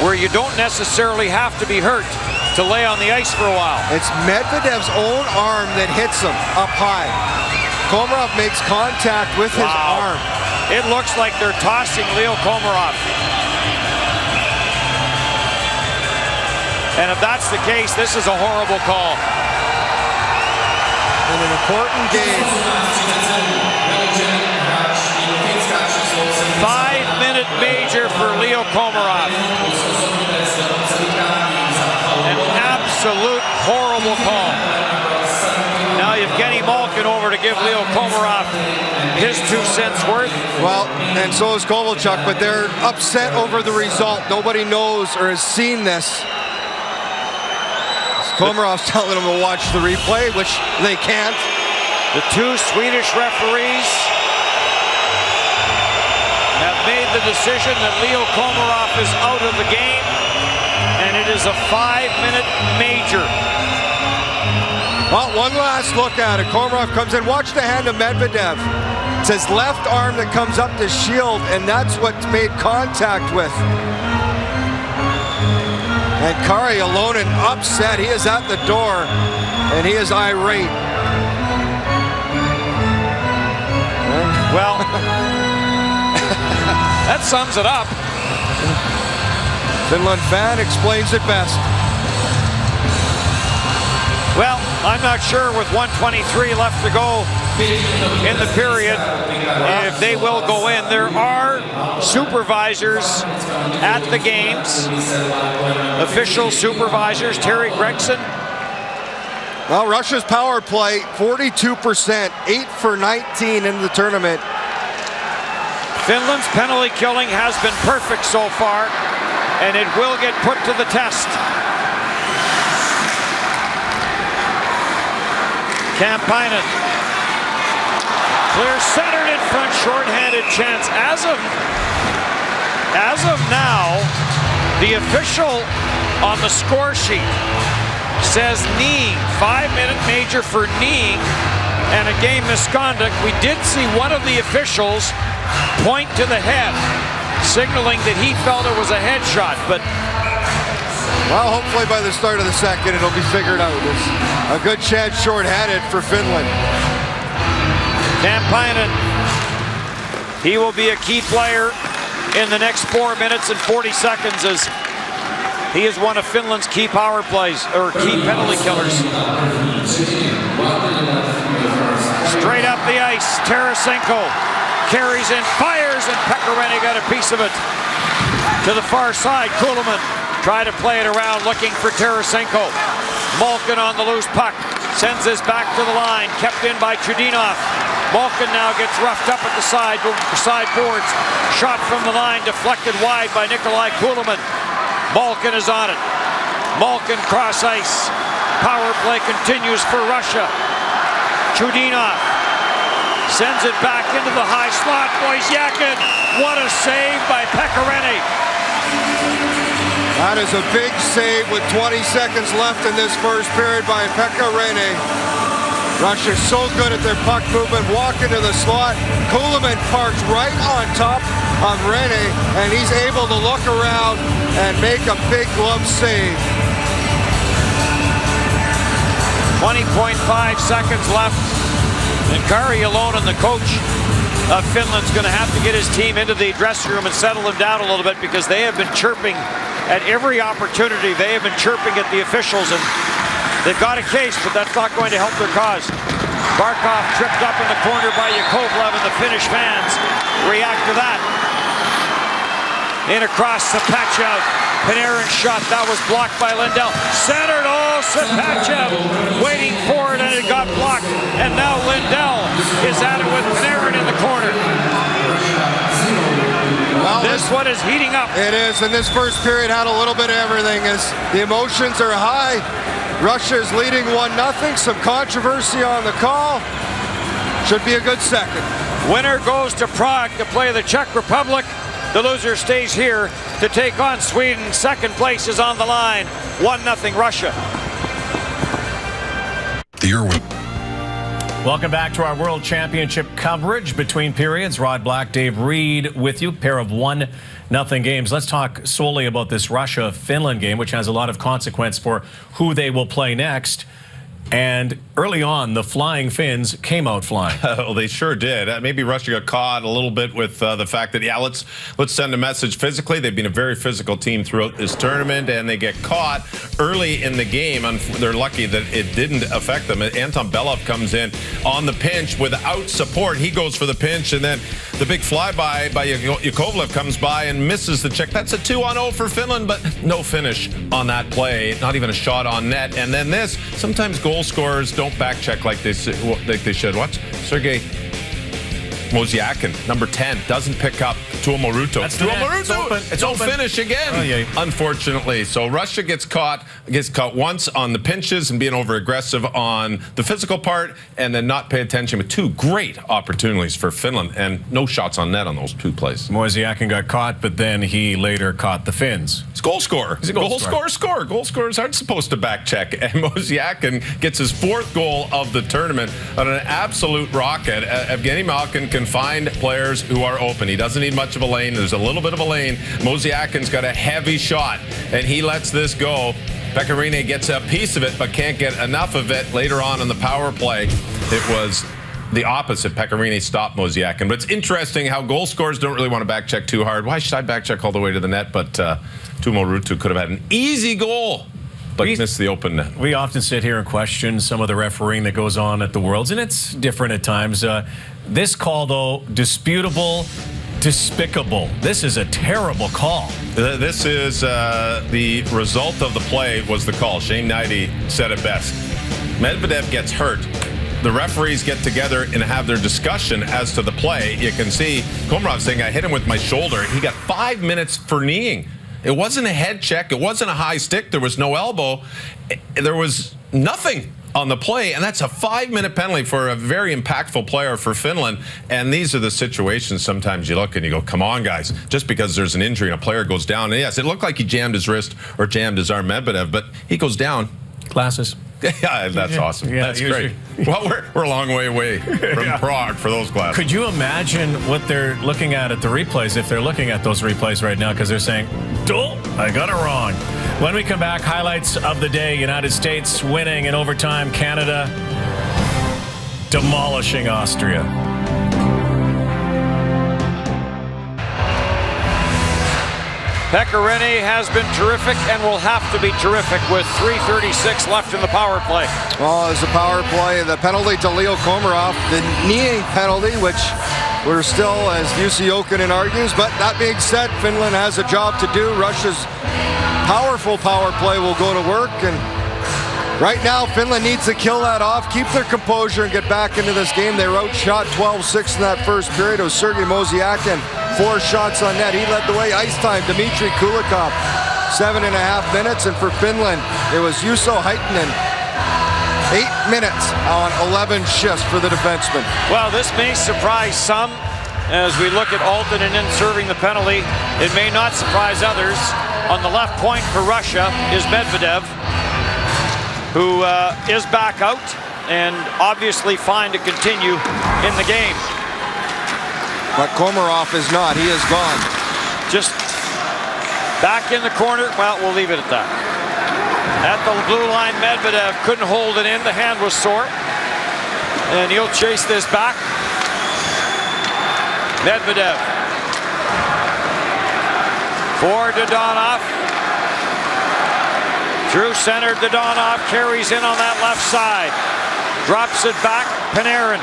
where you don't necessarily have to be hurt to lay on the ice for a while. It's Medvedev's own arm that hits him up high. Komarov makes contact with his arm. It looks like they're tossing Leo Komarov. And if that's the case, this is a horrible call. In an important game. 5-minute major for Leo Komarov. An absolute horrible call. Now Evgeny Malkin over to give Leo Komarov his 2 cents worth. Well, and so is Kovalchuk, but they're upset over the result. Nobody knows or has seen this. Komarov's telling them to watch the replay, which they can't. The 2 Swedish referees have made the decision that Leo Komarov is out of the game, and it is a 5-minute major. Well, one last look at it. Komarov comes in. Watch the hand of Medvedev. It's his left arm that comes up to shield, and that's what's made contact with. And Kari Alonen upset. He is at the door, and he is irate. Well, that sums it up. Finland fan explains it best. Well, I'm not sure with 1:23 left to go in the period if they will go in. There are supervisors at the games, official supervisors. Terry Gregson. Well, Russia's power play, 42%, 8 for 19 in the tournament. Finland's penalty killing has been perfect so far, and it will get put to the test. Kampainen. Clear centered in front, shorthanded chance. As of now, The official on the score sheet says kneeing, 5-minute major for kneeing and a game misconduct. We did see one of the officials point to the head, signaling that he felt it was a headshot, but Well, hopefully by the start of the second, it'll be figured out. It's a good chance short-handed for Finland. Tampainen, he will be a key player in the next 4 minutes and 40 seconds as he is one of Finland's key power plays, or key penalty killers. Straight up the ice, Tarasenko carries and fires, and Pekarinen got a piece of it. To the far side, Kuhlman tried to play it around, looking for Tarasenko. Malkin on the loose puck, sends this back to the line, kept in by Chudinov. Malkin now gets roughed up at the side boards. Shot from the line, deflected wide by Nikolai Kuhlman. Malkin is on it. Malkin cross ice. Power play continues for Russia. Chudinov sends it back into the high slot. Wozniakin, what a save by Pekarinen. That is a big save with 20 seconds left in this first period by Pekarinen. Russia's so good at their puck movement, walk into the slot. Kuhlman parks right on top of Rene, and he's able to look around and make a big glove save. 20.5 seconds left. And Kari Alonen, the coach of Finland's going to have to get his team into the dressing room and settle them down a little bit, because they have been chirping at every opportunity. They have been chirping at the officials, and they've got a case, but that's not going to help their cause. Barkov tripped up in the corner by Yakovlev, and the Finnish fans react to that. In across Sapachev. Panarin's shot, that was blocked by Lindell. Centered, Sapachev waiting for it, and it got blocked. And now Lindell is at it with Panarin in the corner. Well, this one is heating up. It is, and this first period had a little bit of everything as the emotions are high. Russia is leading 1-0, some controversy on the call. Should be a good second. Winner goes to Prague to play the Czech Republic. The loser stays here to take on Sweden. Second place is on the line. 1-0 Russia. Welcome back to our World Championship coverage between periods. Rod Black, Dave Reed with you. Pair of 1-0 games. Let's talk solely about this Russia-Finland game, which has a lot of consequence for who they will play next. And early on, the Flying Finns came out flying. Well, they sure did. Maybe Russia got caught a little bit with the fact that, let's send a message physically. They've been a very physical team throughout this tournament, and they get caught early in the game. And they're lucky that it didn't affect them. Anton Belov comes in on the pinch without support. He goes for the pinch, and then the big flyby by Yakovlev comes by and misses the check. That's a 2-0 for Finland, but no finish on that play. Not even a shot on net. And then this, sometimes goal scorers don't back check like they should. Watch Sergei Wozniakin, number 10, doesn't pick up Tuomo Ruutu. It's no finish again, unfortunately. So Russia gets caught once on the pinches and being over aggressive on the physical part, and then not pay attention with two great opportunities for Finland, and no shots on net on those two plays. Wozniakin got caught, but then he later caught the Finns. He's a goal scorer. He's a goal scorer. Goal scorers aren't supposed to back check, and Wozniakin gets his 4th goal of the tournament on an absolute rocket. Evgeny Malkin can find players who are open. He doesn't need much of a lane. There's a little bit of a lane. Wozniakin's got a heavy shot, and he lets this go. Pekarinen gets a piece of it, but can't get enough of it. Later on in the power play, it was the opposite. Pekarinen stopped Wozniakin. But it's interesting how goal scorers don't really want to back check too hard. Why should I back check all the way to the net? But Tuomo Ruutu could have had an easy goal, but missed the open net. We often sit here and question some of the refereeing that goes on at the Worlds, and it's different at times. This call, though, disputable, despicable. This is a terrible call. This is the result of the play was the call. Shane Knighty said it best. Medvedev gets hurt. The referees get together and have their discussion as to the play. You can see Komarov saying, I hit him with my shoulder. He got 5 minutes for kneeing. It wasn't a head check. It wasn't a high stick. There was no elbow. There was nothing. on the play, and that's a 5-minute penalty for a very impactful player for Finland. And these are the situations sometimes you look and you go, come on, guys. Just because there's an injury and a player goes down, and yes, it looked like he jammed his wrist or jammed his arm, Medvedev, but he goes down. Glasses. Yeah, that's awesome. Yeah, that's great. Well, we're a long way away from Prague for those glasses. Could you imagine what they're looking at the replays if they're looking at those replays right now because they're saying, oh, I got it wrong. When we come back, highlights of the day. United States winning in overtime. Canada demolishing Austria. Pecorine has been terrific and will have to be terrific with 3:36 left in the power play. Well, as the power play, the penalty to Leo Komarov, the knee penalty, which we're still, as Jussi Jokinen argues. But that being said, Finland has a job to do. Russia's powerful power play will go to work. And right now, Finland needs to kill that off, keep their composure, and get back into this game. They were outshot 12-6 in that first period. It was Sergei Mosiakin, 4 shots on net. He led the way. Ice time, Dmitry Kulikov, 7.5 minutes. And for Finland, it was Juuso Haitanen, 8 minutes on 11 shifts for the defenseman. Well, this may surprise some as we look at Aaltonen in serving the penalty. It may not surprise others. On the left point for Russia is Medvedev, who is back out and obviously fine to continue in the game. But Komarov is not. He is gone. Just back in the corner. Well, we'll leave it at that. At the blue line, Medvedev couldn't hold it in. The hand was sore. And he'll chase this back. Medvedev. For Dodonov. Through center, Dodonov carries in on that left side. Drops it back, Panarin.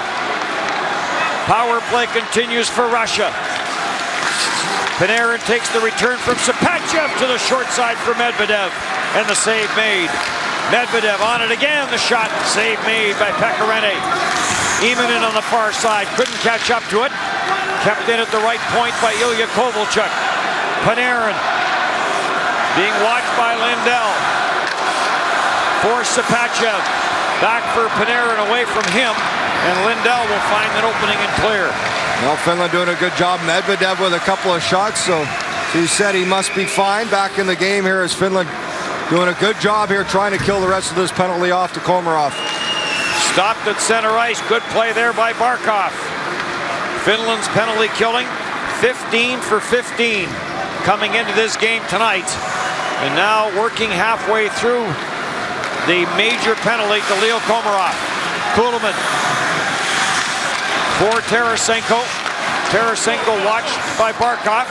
Power play continues for Russia. Panarin takes the return from Sapachev to the short side for Medvedev. And the save made. Medvedev on it again, the shot. Save made by Pecorine. Eamon on the far side, couldn't catch up to it. Kept in at the right point by Ilya Kovalchuk. Panarin being watched by Lindell. For Sapachev. Back for Panarin away from him. And Lindell will find an opening and clear. Well, Finland doing a good job. Medvedev with a couple of shots, so he said he must be fine. Back in the game here as Finland doing a good job here trying to kill the rest of this penalty off to Komarov. Stopped at center ice. Good play there by Barkov. Finland's penalty killing, 15 for 15 coming into this game tonight. And now working halfway through the major penalty to Leo Komarov. Kuhlman for Tarasenko. Tarasenko watched by Barkov.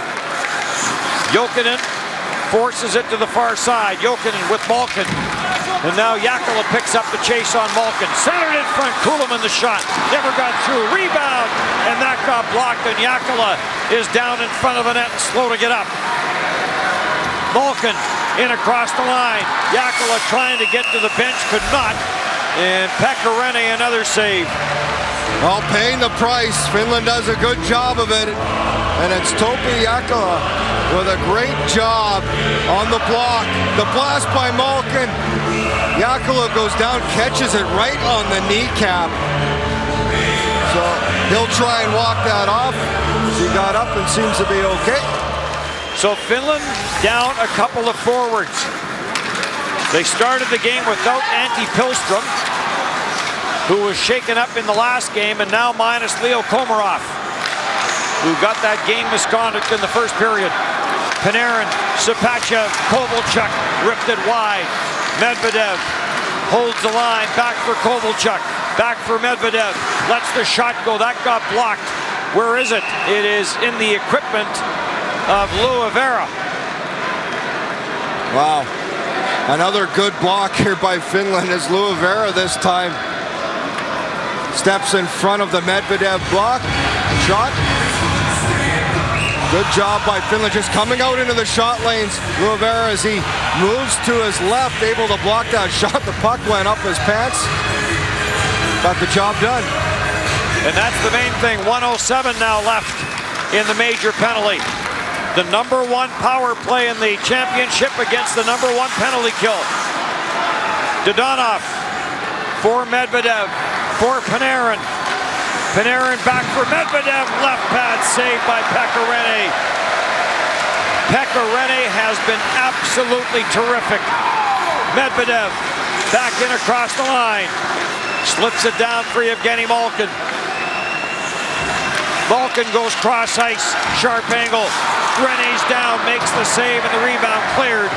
Jokinen forces it to the far side. Jokinen with Malkin. And now Jääkelä picks up the chase on Malkin. Centered in front. Kuhlman the shot. Never got through. Rebound. And that got blocked. And Jääkelä is down in front of the net and slow to get up. Malkin in across the line. Jääkelä trying to get to the bench. Could not. And Pecorine another save. Well, paying the price. Finland does a good job of it. And it's Topi Jääkelä with a great job on the block. The blast by Malkin. Jääkelä goes down, catches it right on the kneecap. So he'll try and walk that off. He got up and seems to be okay. So Finland down a couple of forwards. They started the game without Antti Pilström, who was shaken up in the last game, and now minus Leo Komarov, who got that game misconduct in the first period. Panarin, Sapachev, Kovalchuk ripped it wide. Medvedev holds the line, back for Kovalchuk, back for Medvedev, lets the shot go, that got blocked. Where is it? It is in the equipment of Lou Avera. Wow. Another good block here by Finland as Lou Avera this time steps in front of the Medvedev block. Shot. Good job by Finland just coming out into the shot lanes. Lou Avera as he moves to his left, able to block that shot. The puck went up his pants. Got the job done. And that's the main thing. 1:07 now left in the major penalty. The #1 power play in the championship against the #1 penalty kill. Dodonov for Medvedev, for Panarin. Panarin back for Medvedev, left pad saved by Pekka Rinne. Pekka Rinne has been absolutely terrific. Medvedev back in across the line. Slips it down for Evgeny Malkin. Malkin goes cross ice, sharp angle. Rinne's down, makes the save, and the rebound cleared.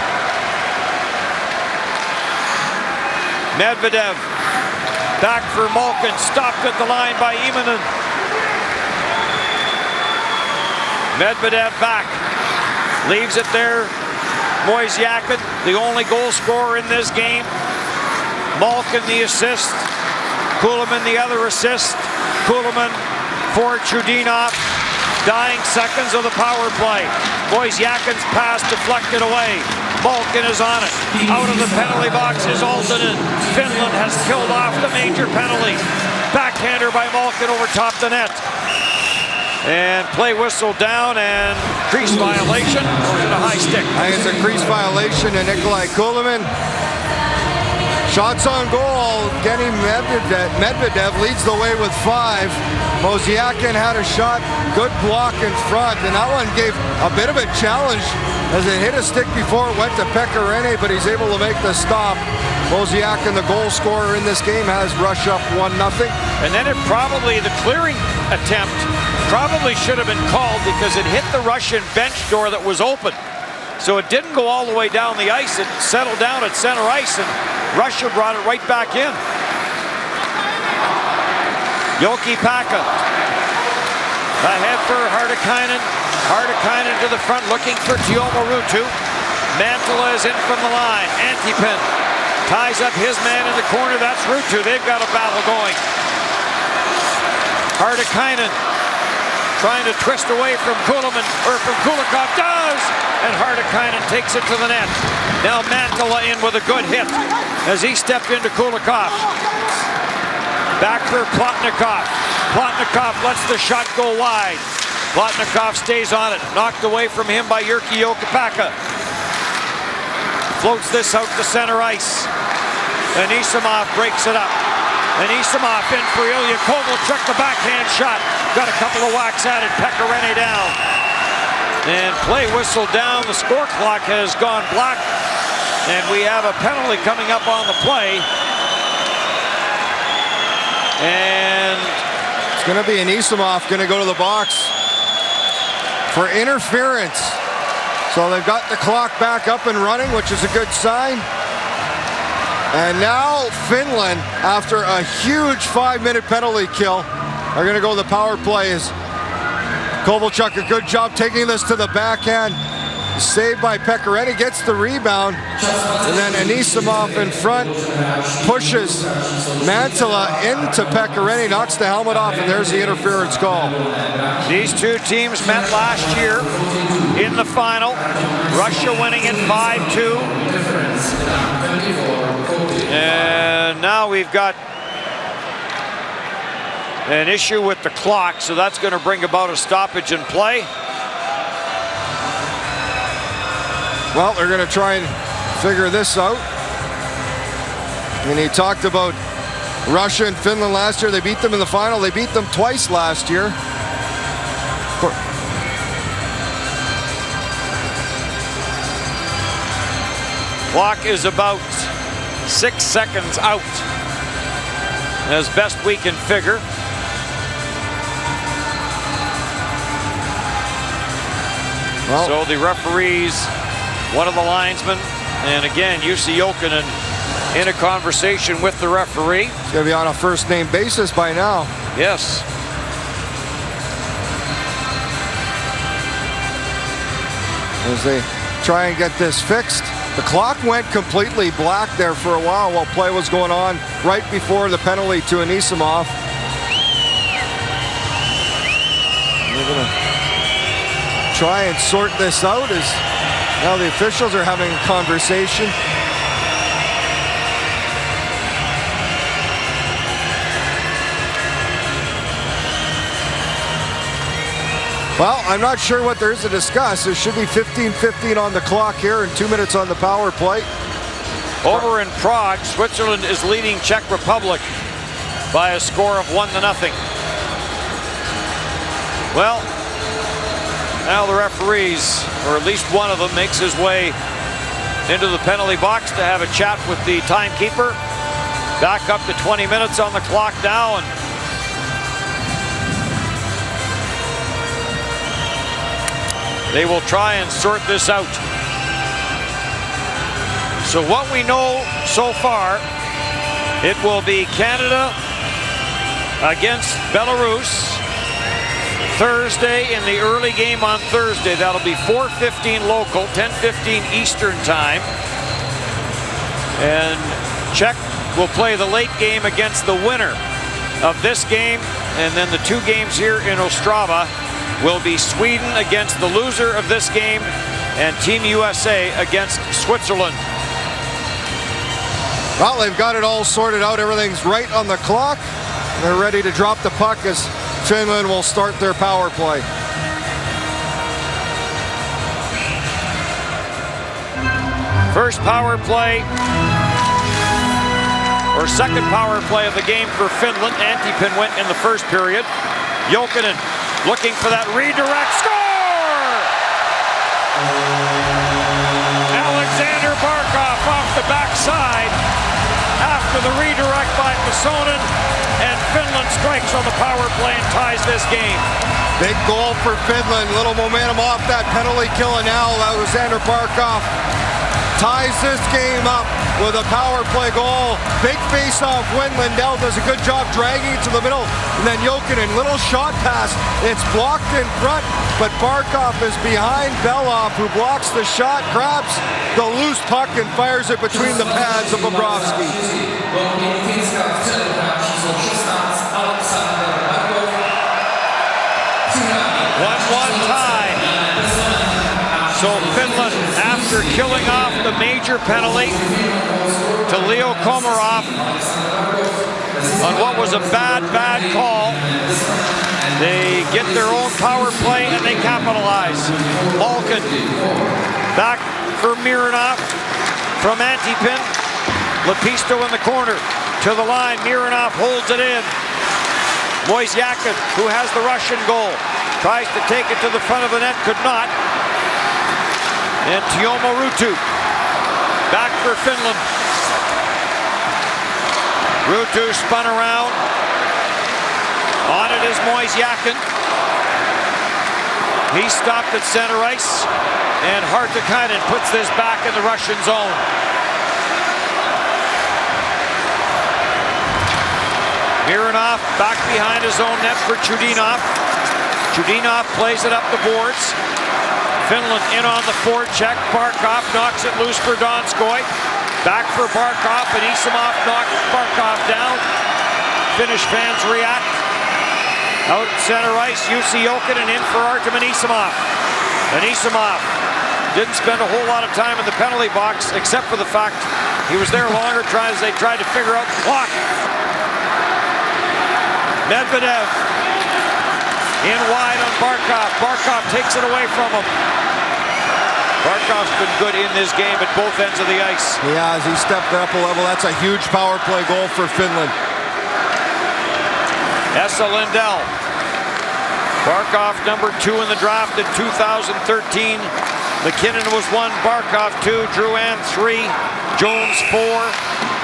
Medvedev back for Malkin, stopped at the line by Imanen. Medvedev back, leaves it there. Moisjakin, the only goal scorer in this game. Malkin the assist. Kulemin the other assist. Kulemin for Chudinov. Dying seconds of the power play. Moisjakin's pass deflected away. Malkin is on it. Out of the penalty box is Aaltonen. Finland has killed off the major penalty. Backhander by Malkin over top the net. And play whistle down and crease violation. Or is it a high stick? I think it's a crease violation to Nikolai Kulemin. Shots on goal. Evgeny Medvedev leads the way with 5. Moisjakin had a shot, good block in front, and that one gave a bit of a challenge as it hit a stick before it went to Pekka Rinne, but he's able to make the stop. Moisjakin, the goal scorer in this game, has Russia up 1-0. And then it probably, the clearing attempt probably should have been called because it hit the Russian bench door that was open. So it didn't go all the way down the ice. It settled down at center ice, and Russia brought it right back in. Jokipakka ahead for Hartikainen. Hartikainen to the front looking for Tuomo Ruutu. Mantala is in from the line. Antipin ties up his man in the corner. That's Ruutu. They've got a battle going. Hartikainen trying to twist away from Kulemin, or from Kulikov, does! And Hartikainen takes it to the net. Now Mantala in with a good hit as he stepped into Kulikov. Back for Plotnikov. Plotnikov lets the shot go wide. Plotnikov stays on it. Knocked away from him by Jyrki Jokipakka. Floats this out to center ice. Anisimov breaks it up. Anisimov in for Ilya Kovalchuk, the backhand shot. Got a couple of whacks at it. Pekka Rinne down. And play whistle down. The score clock has gone black. And we have a penalty coming up on the play. And it's going to be Anisimov going to go to the box for interference. So they've got the clock back up and running, which is a good sign. And now Finland, after a huge 5-minute penalty kill, are going to go to the power play. As Kovalchuk, a good job taking this to the backhand. Saved by Pekka Rinne, gets the rebound. And then Anisimov in front pushes Mantala into Pekka Rinne, knocks the helmet off, and there's the interference call. These two teams met last year in the final. Russia winning it 5-2. And now we've got an issue with the clock, so that's going to bring about a stoppage in play. Well, they're going to try and figure this out. And he talked about Russia and Finland last year. They beat them in the final. They beat them twice last year. Clock is about 6 seconds out, as best we can figure. Well, so the referees, one of the linesmen, and again, Jussi Jokinen in a conversation with the referee. He's going to be on a first-name basis by now. Yes. As they try and get this fixed. The clock went completely black there for a while play was going on right before the penalty to Anisimov. We're going to try and sort this out as now the officials are having a conversation. Well, I'm not sure what there is to discuss. There should be 15-15 on the clock here and 2 minutes on the power play. Over in Prague, Switzerland is leading Czech Republic by a score of 1-0. Well, now the referees, or at least one of them, makes his way into the penalty box to have a chat with the timekeeper. Back up to 20 minutes on the clock now, and they will try and sort this out. So what we know so far, it will be Canada against Belarus Thursday in the early game on Thursday. That'll be 4:15 local, 10:15 Eastern time. And Czech will play the late game against the winner of this game, and then the two games here in Ostrava will be Sweden against the loser of this game and Team USA against Switzerland. Well, they've got it all sorted out. Everything's right on the clock. They're ready to drop the puck as Finland will start their power play. First power play, or second power play of the game for Finland. Antipin went in the first period. Jokinen looking for that redirect score! Alexander Barkov off the backside after the redirect by Kosonen, and Finland strikes on the power play and ties this game. Big goal for Finland. Little momentum off that penalty kill, and now Alexander Barkov ties this game up with a power play goal. Big face-off win. Lindell does a good job dragging it to the middle, and then Jokinen, little shot pass. It's blocked in front, but Barkov is behind Belov, who blocks the shot, grabs the loose puck, and fires it between the pads of Bobrovsky. 1-1 tie. So Finland, after killing off the major penalty to Leo Komarov on what was a bad call, they get their own power play and they capitalize. Malkin back for Mironov from Antipin. Lepisto in the corner to the line. Mironov holds it in. Moisyakin, who has the Russian goal, tries to take it to the front of the net, could not. And Tuomo Ruutu back for Finland. Ruutu spun around. On it is Moisyakin. He stopped at center ice, and Hartikainen puts this back in the Russian zone. Mironov back behind his own net for Chudinov. Chudinov plays it up the boards. Finland in on the forecheck. Barkov knocks it loose for Donskoy. Back for Barkov, and Isamov knocks Barkov down. Finnish fans react. Out center ice, Jussi Jokinen in for Artem Anisimov. Anisimov didn't spend a whole lot of time in the penalty box, except for the fact he was there longer as they tried to figure out the clock. Medvedev in wide on Barkov. Barkov takes it away from him. Barkov's been good in this game at both ends of the ice. Yeah, as he stepped up a level, that's a huge power play goal for Finland. Esa Lindell. Barkov number 2 in the draft in 2013. McKinnon was 1, Barkov 2, Drouin 3, Jones 4.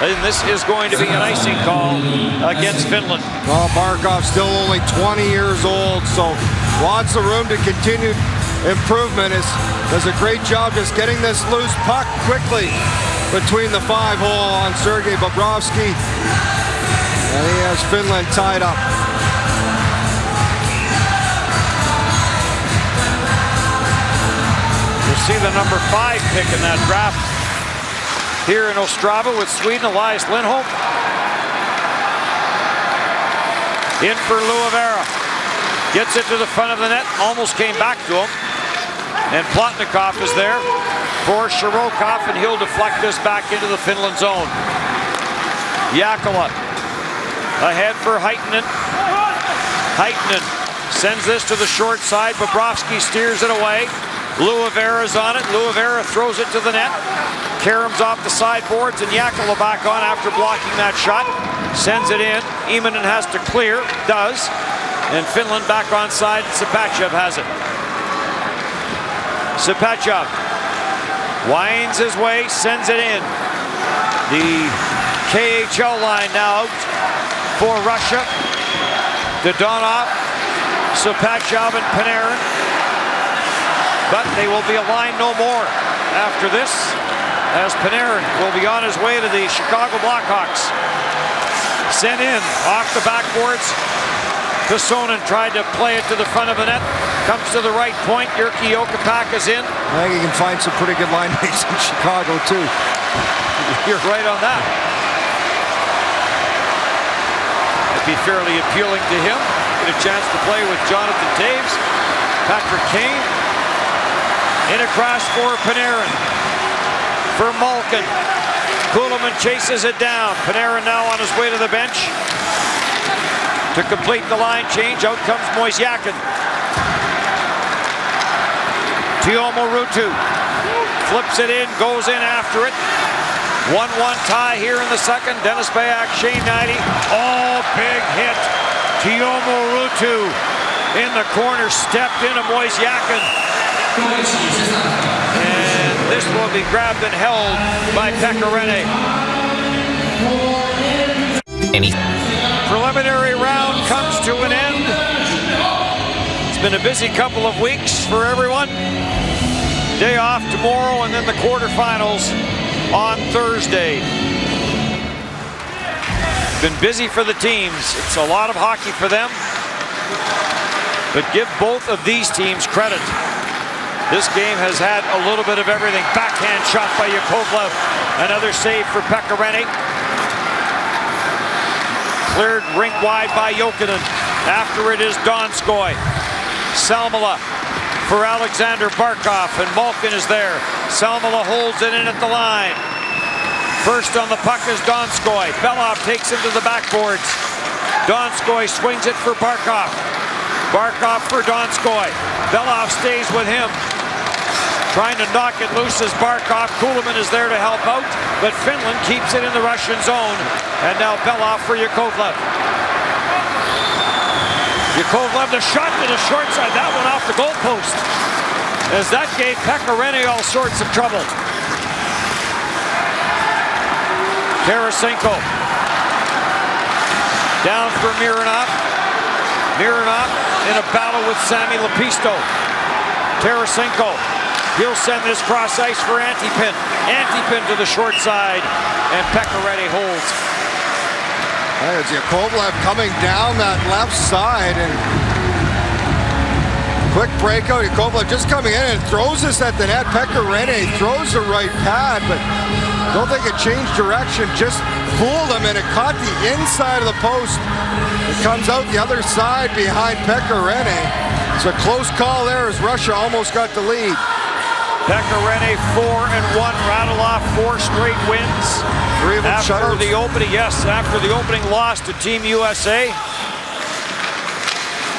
And this is going to be an icing call against Finland. Well, Barkov's still only 20 years old, so lots of room to continue improvement. Does a great job just getting this loose puck quickly between the 5-hole on Sergei Bobrovsky. And he has Finland tied up. You'll see the number 5 pick in that draft here in Ostrava with Sweden, Elias Lindholm. In for Luavera. Gets it to the front of the net, almost came back to him. And Plotnikov is there for Shirokov, and he'll deflect this back into the Finland zone. Jakola ahead for Heitinen. Heitinen sends this to the short side. Bobrovsky steers it away. Luavera's on it. Luavera throws it to the net. Karam's off the sideboards, and Yakula back on after blocking that shot. Sends it in. Immonen has to clear. Does. And Finland back onside. Sapachev has it. Sapachev winds his way, sends it in. The KHL line now out for Russia. Dodonov, Sapachev, and Panarin. But they will be aligned no more after this, as Panarin will be on his way to the Chicago Blackhawks. Sent in off the backboards. Kosonen tried to play it to the front of the net. Comes to the right point. Jyrki Jokipak is in. I think he can find some pretty good line mates in Chicago, too. You're right on that. It'd be fairly appealing to him. Get a chance to play with Jonathan Toews, Patrick Kane. In across for Panarin. For Malkin. Kuhlman chases it down. Panarin now on his way to the bench. To complete the line change, out comes Moisjakin. Tuomo Ruutu flips it in, goes in after it. 1-1 tie here in the second. Dennis Bayak, Shane Knighty. Oh, big hit. Tuomo Ruutu in the corner, stepped into Moisjakin. And this will be grabbed and held by Pecorine. Preliminary round comes to an end. It's been a busy couple of weeks for everyone. Day off tomorrow and then the quarterfinals on Thursday. Been busy for the teams. It's a lot of hockey for them. But give both of these teams credit. This game has had a little bit of everything. Backhand shot by Yakovlev. Another save for Pecorine. Cleared rink wide by Jokinen. After it is Donskoy. Salmela for Alexander Barkov, and Malkin is there. Salmela holds it in at the line. First on the puck is Donskoy. Belov takes him to the backboards. Donskoy swings it for Barkov. Barkov for Donskoy. Belov stays with him. Trying to knock it loose as Barkov. Kuhlman is there to help out, but Finland keeps it in the Russian zone. And now Belov for Yakovlev. Yakovlev, the shot to the short side. That one off the goalpost. As that gave Pecorine all sorts of trouble. Tarasenko. Down for Mironov. Mironov in a battle with Sami Lepisto. Tarasenko. He'll send this cross ice for Antipin. Antipin to the short side, and Pecorine holds. There's Yakovlev coming down that left side, and quick breakout. Yakovlev just coming in and throws this at the net. Pecorine throws the right pad, but don't think it changed direction. Just fooled him, and it caught the inside of the post. It comes out the other side behind Pecorine. It's a close call there as Russia almost got the lead. Pecorine 4-1, rattle off 4 straight wins. After the opening, after the opening loss to Team USA.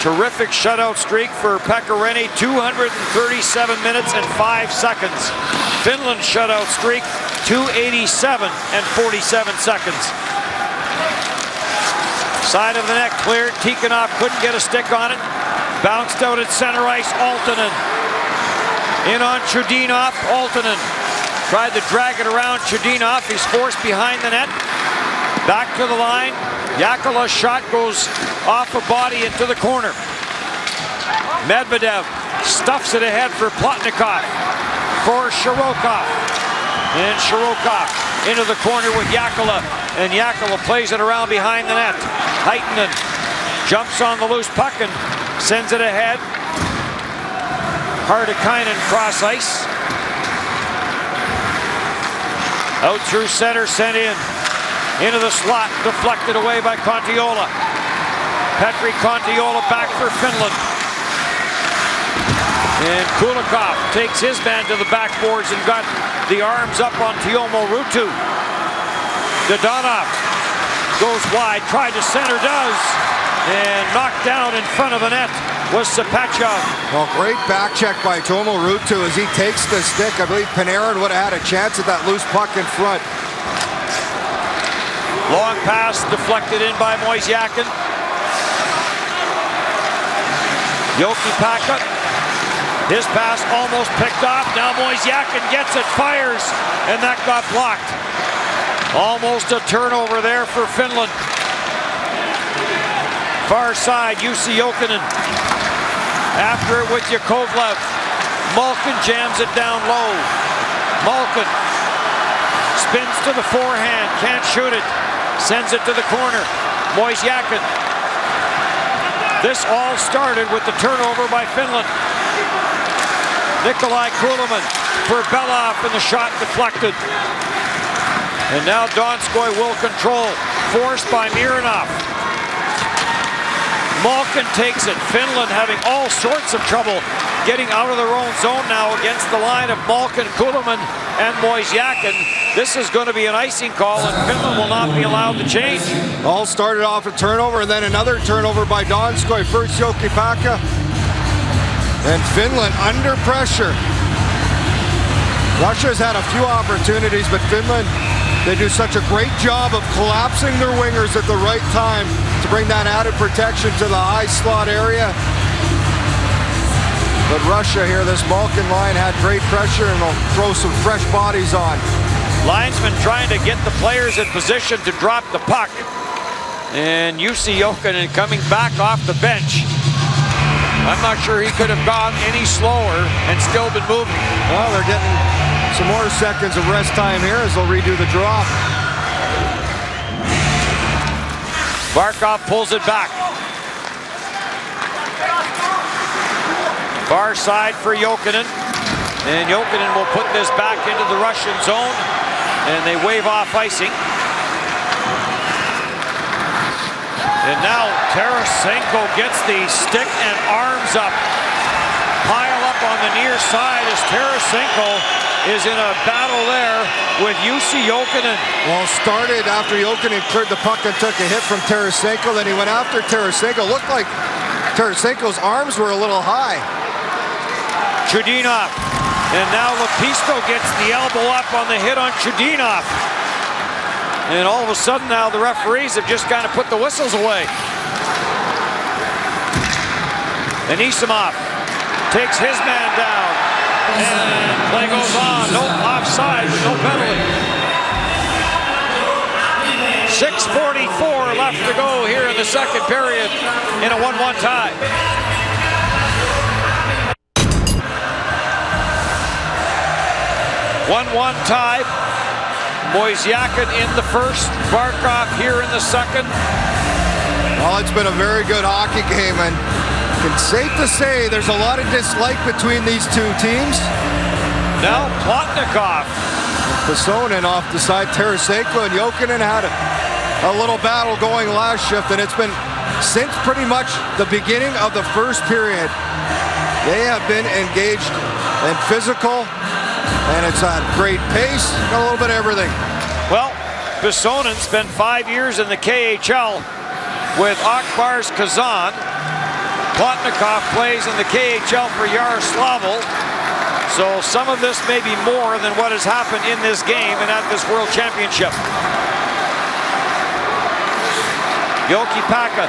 Terrific shutout streak for Pecorine, 237 minutes and 5 seconds. Finland shutout streak, 287 and 47 seconds. Side of the net cleared. Tikhonov couldn't get a stick on it. Bounced out at center ice. Aaltonen. In on Chudinov. Aaltonen tried to drag it around Chudinov. He's forced behind the net. Back to the line. Yakula's shot goes off a body into the corner. Medvedev stuffs it ahead for Plotnikov. For Shirokov. And Shirokov into the corner with Yakula. And Yakula plays it around behind the net. Heitinen jumps on the loose puck and sends it ahead. Hardikainen cross ice. Out through center, sent in. Into the slot, deflected away by Kontiola. Petri Kontiola back for Finland. And Kulikov takes his man to the backboards and got the arms up on Tuomo Ruutu. Dodonov goes wide, tried to center, does. And knocked down in front of the net was Sepachov. Well, great back check by Tomo Ruutu as he takes the stick. I believe Panarin would have had a chance at that loose puck in front. Long pass deflected in by Moisiakin. Jokipaka. His pass almost picked off. Now Moisiakin gets it, fires, and that got blocked. Almost a turnover there for Finland. Far side, Jussi Jokinen. After it with Yakovlev. Malkin jams it down low. Malkin spins to the forehand, can't shoot it. Sends it to the corner. Moisiakin. This all started with the turnover by Finland. Nikolai Kulemin for Belov, and the shot deflected. And now Donskoy will control, forced by Mironov. Malkin takes it. Finland having all sorts of trouble getting out of their own zone now against the line of Malkin, Kulemin, and Moisiakin. This is going to be an icing call, and Finland will not be allowed to change. All started off a turnover, and then another turnover by Donskoy. First Jokipaka, and Finland under pressure. Russia's had a few opportunities, but Finland, they do such a great job of collapsing their wingers at the right time to bring that added protection to the high slot area. But Russia here, this Malkin line had great pressure, and they'll throw some fresh bodies on. Linesman trying to get the players in position to drop the puck. And Jussi Jokinen coming back off the bench. I'm not sure he could have gone any slower and still been moving. Well, they're getting some more seconds of rest time here as they'll redo the draw. Barkov pulls it back. Far side for Jokinen. And Jokinen will put this back into the Russian zone. And they wave off icing. And now Tarasenko gets the stick and arms up. Pile up on the near side as Tarasenko is in a battle there with Jussi Jokinen. Well, started after Jokinen cleared the puck and took a hit from Tarasenko. Then he went after Tarasenko. Looked like Tarasenko's arms were a little high. Chudinov. And now Lepisto gets the elbow up on the hit on Chudinov. And all of a sudden now the referees have just kind of put the whistles away. Anisimov takes his man down. And play goes on. No offside, no penalty. 6:44 left to go here in the second period in a 1-1 tie. One tie. Moisiakin in the first, Barkov here in the second. Well, it's been a very good hockey game, and it's safe to say there's a lot of dislike between these two teams. Now Plotnikov. Pesonen off the side. Tarasenko and Jokinen had a little battle going last shift, and it's been since pretty much the beginning of the first period. They have been engaged and physical, and it's at great pace, got a little bit of everything. Well, Pesonen spent 5 years in the KHL with Akbars Kazan. Plotnikov plays in the KHL for Yaroslavl. So some of this may be more than what has happened in this game and at this World Championship. Jokipaka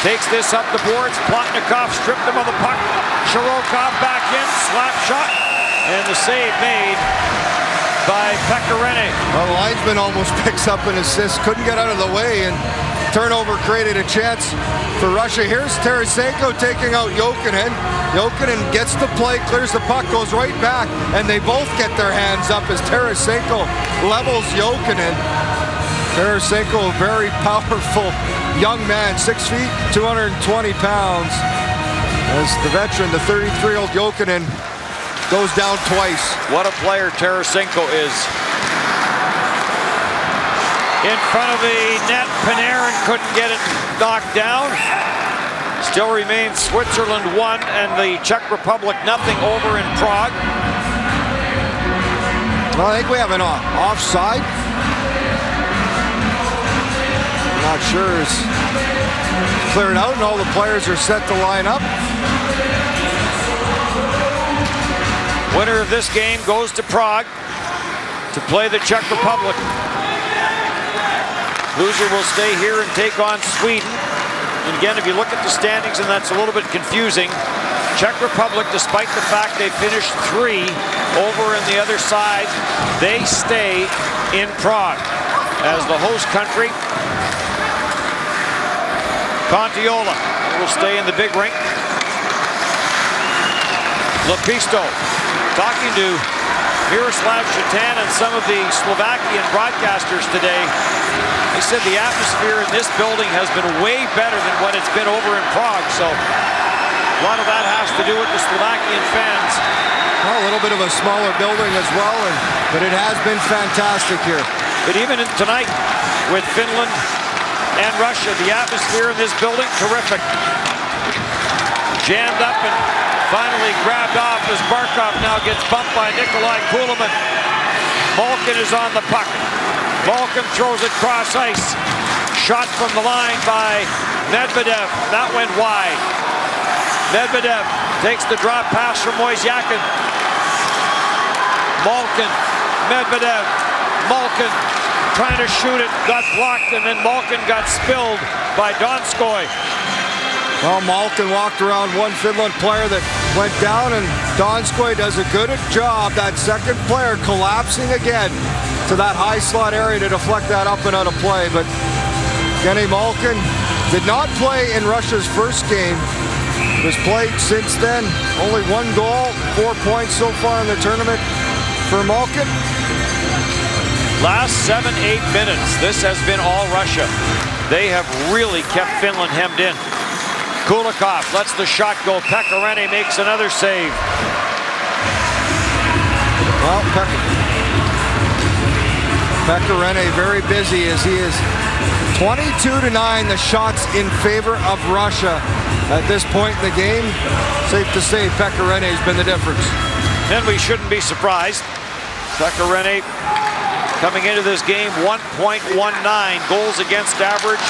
takes this up the boards. Plotnikov stripped him of the puck. Shirokov back in, slap shot, and the save made by Pekarene. Well, the linesman almost picks up an assist, couldn't get out of the way, and turnover created a chance for Russia. Here's Tarasenko taking out Jokinen. Jokinen gets the play, clears the puck, goes right back, and they both get their hands up as Tarasenko levels Jokinen. Tarasenko, a very powerful young man, 6 feet, 220 pounds. As the veteran, the 33-year-old Jokinen goes down twice. What a player Tarasenko is. In front of the net, Panarin couldn't get it knocked down. Still remains Switzerland 1 and the Czech Republic 0 over in Prague. Well, I think we have an offside. I'm not sure. cleared out, and all the players are set to line up. Winner of this game goes to Prague to play the Czech Republic. Loser will stay here and take on Sweden. And again, if you look at the standings, and that's a little bit confusing, Czech Republic, despite the fact they finished 3 over in the other side, they stay in Prague as the host country. Contiola will stay in the big rink. Lepisto talking to Miroslav Shatan and some of the Slovakian broadcasters today. They said the atmosphere in this building has been way better than what it's been over in Prague. So a lot of that has to do with the Slovakian fans. Well, a little bit of a smaller building as well, but it has been fantastic here. But even tonight with Finland and Russia, the atmosphere in this building, terrific. Jammed up and finally grabbed off as Barkov now gets bumped by Nikolai Kulemin. Malkin is on the puck. Malkin throws it cross ice. Shot from the line by Medvedev. That went wide. Medvedev takes the drop pass from Moisyakin. Malkin, Medvedev, Malkin trying to shoot it, got blocked, and then Malkin got spilled by Donskoy. Well, Malkin walked around one Finland player that went down, and Donskoy does a good job, that second player collapsing again to that high slot area to deflect that up and out of play. But Kenny Malkin did not play in Russia's first game. Has played since then. Only 1 goal, 4 points so far in the tournament for Malkin. Last 7-8 minutes, this has been all Russia. They have really kept Finland hemmed in. Kulikov lets the shot go. Pekarene makes another save. Well, Pekarene very busy as he is 22-9 the shots in favor of Russia at this point in the game. Safe to say Pekarene has been the difference. And we shouldn't be surprised. Pekarene coming into this game 1.19 goals against average,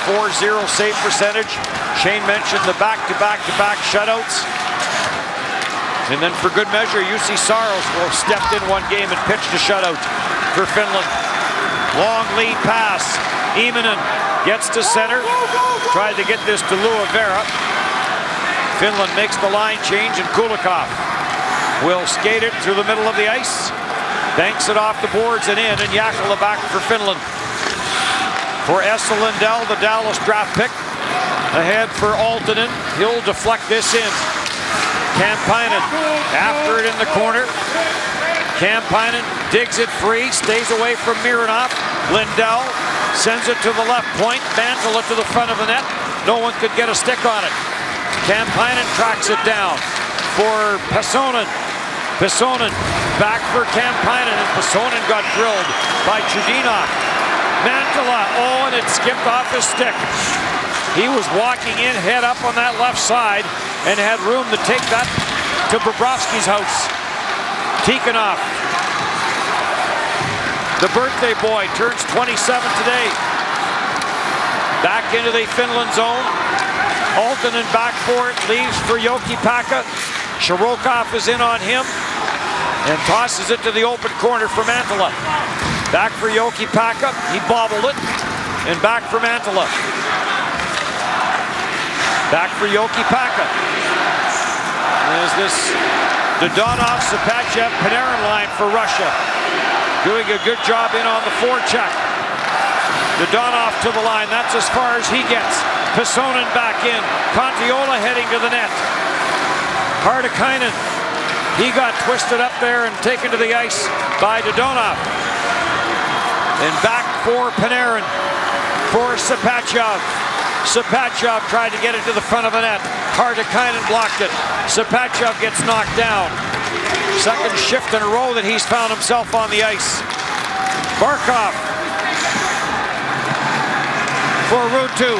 9.40 save percentage. Shane mentioned the back-to-back-to-back shutouts. And then for good measure, Jussi Saros will stepped in one game and pitched a shutout for Finland. Long lead pass. Immonen gets to center. Tried to get this to Luovera. Finland makes the line change, and Kulikov will skate it through the middle of the ice. Banks it off the boards and in, and Jääkelä back for Finland. For Esa Lindell, the Dallas draft pick. Ahead for Aaltonen. He'll deflect this in. Kampainen after it in the corner. Kampainen digs it free, stays away from Mironov. Lindell sends it to the left point. Mantala to the front of the net. No one could get a stick on it. Kampainen tracks it down for Pessonen. Pessonen back for Kampainen, and Pessonen got drilled by Chudinov. Mantala, oh, and it skipped off his stick. He was walking in head up on that left side and had room to take that to Bobrovsky's house. Tikhonov, the birthday boy, turns 27 today. Back into the Finland zone. Aaltonen back for it, leaves for Jokipakka. Shirokov is in on him and tosses it to the open corner for Mantala. Back for Jokipakka, he bobbled it, and back for Mantala. Back for Jokipakka. There's this Dodonov, Sapachev, Panarin line for Russia. Doing a good job in on the forecheck. Dodonov to the line, that's as far as he gets. Pessonen back in. Contiola heading to the net. Hartikainen, he got twisted up there and taken to the ice by Dodonov. And back for Panarin, for Sapachev. Sapachev tried to get it to the front of the net. Hartikainen blocked it. Sapachev gets knocked down. Second shift in a row that he's found himself on the ice. Barkov for Ruutu.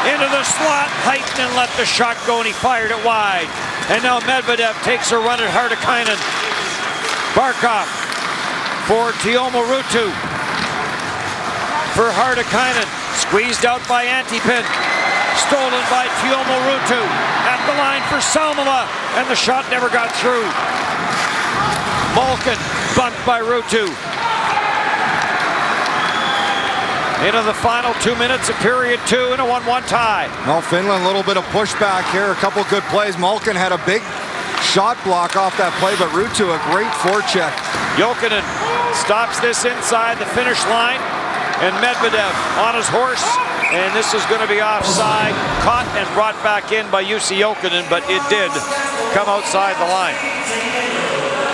Into the slot, Heitinen let the shot go and he fired it wide. And now Medvedev takes a run at Hartikainen. Barkov for Tuomo Ruutu. For Hartikainen, squeezed out by Antipin. Stolen by Tuomo Ruutu. At the line for Salmela, and the shot never got through. Malkin bumped by Ruutu. Into the final 2 minutes of period 2 in a 1-1 tie. Well, Finland, a little bit of pushback here. A couple good plays. Malkin had a big shot block off that play, but Ruutu, a great forecheck. Jokinen stops this inside the finish line, and Medvedev on his horse, and this is going to be offside. Caught and brought back in by Jussi Jokinen, but it did come outside the line.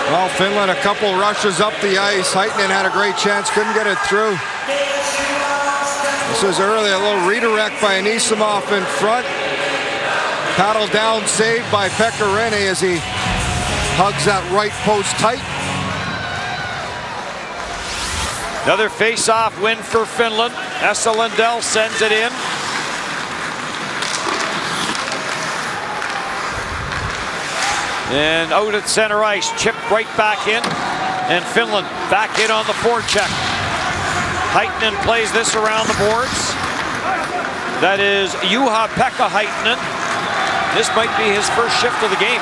Well, Finland, a couple rushes up the ice. Heitinen had a great chance, couldn't get it through. This was early, a little redirect by Anisimov in front. Paddle down, saved by Pekka Rinne as he hugs that right post tight. Another face-off win for Finland. Esa Lindell sends it in. And out at center ice, chipped right back in. And Finland back in on the forecheck. Heitinen plays this around the boards. That is Juha-Pekka Heitinen. This might be his first shift of the game.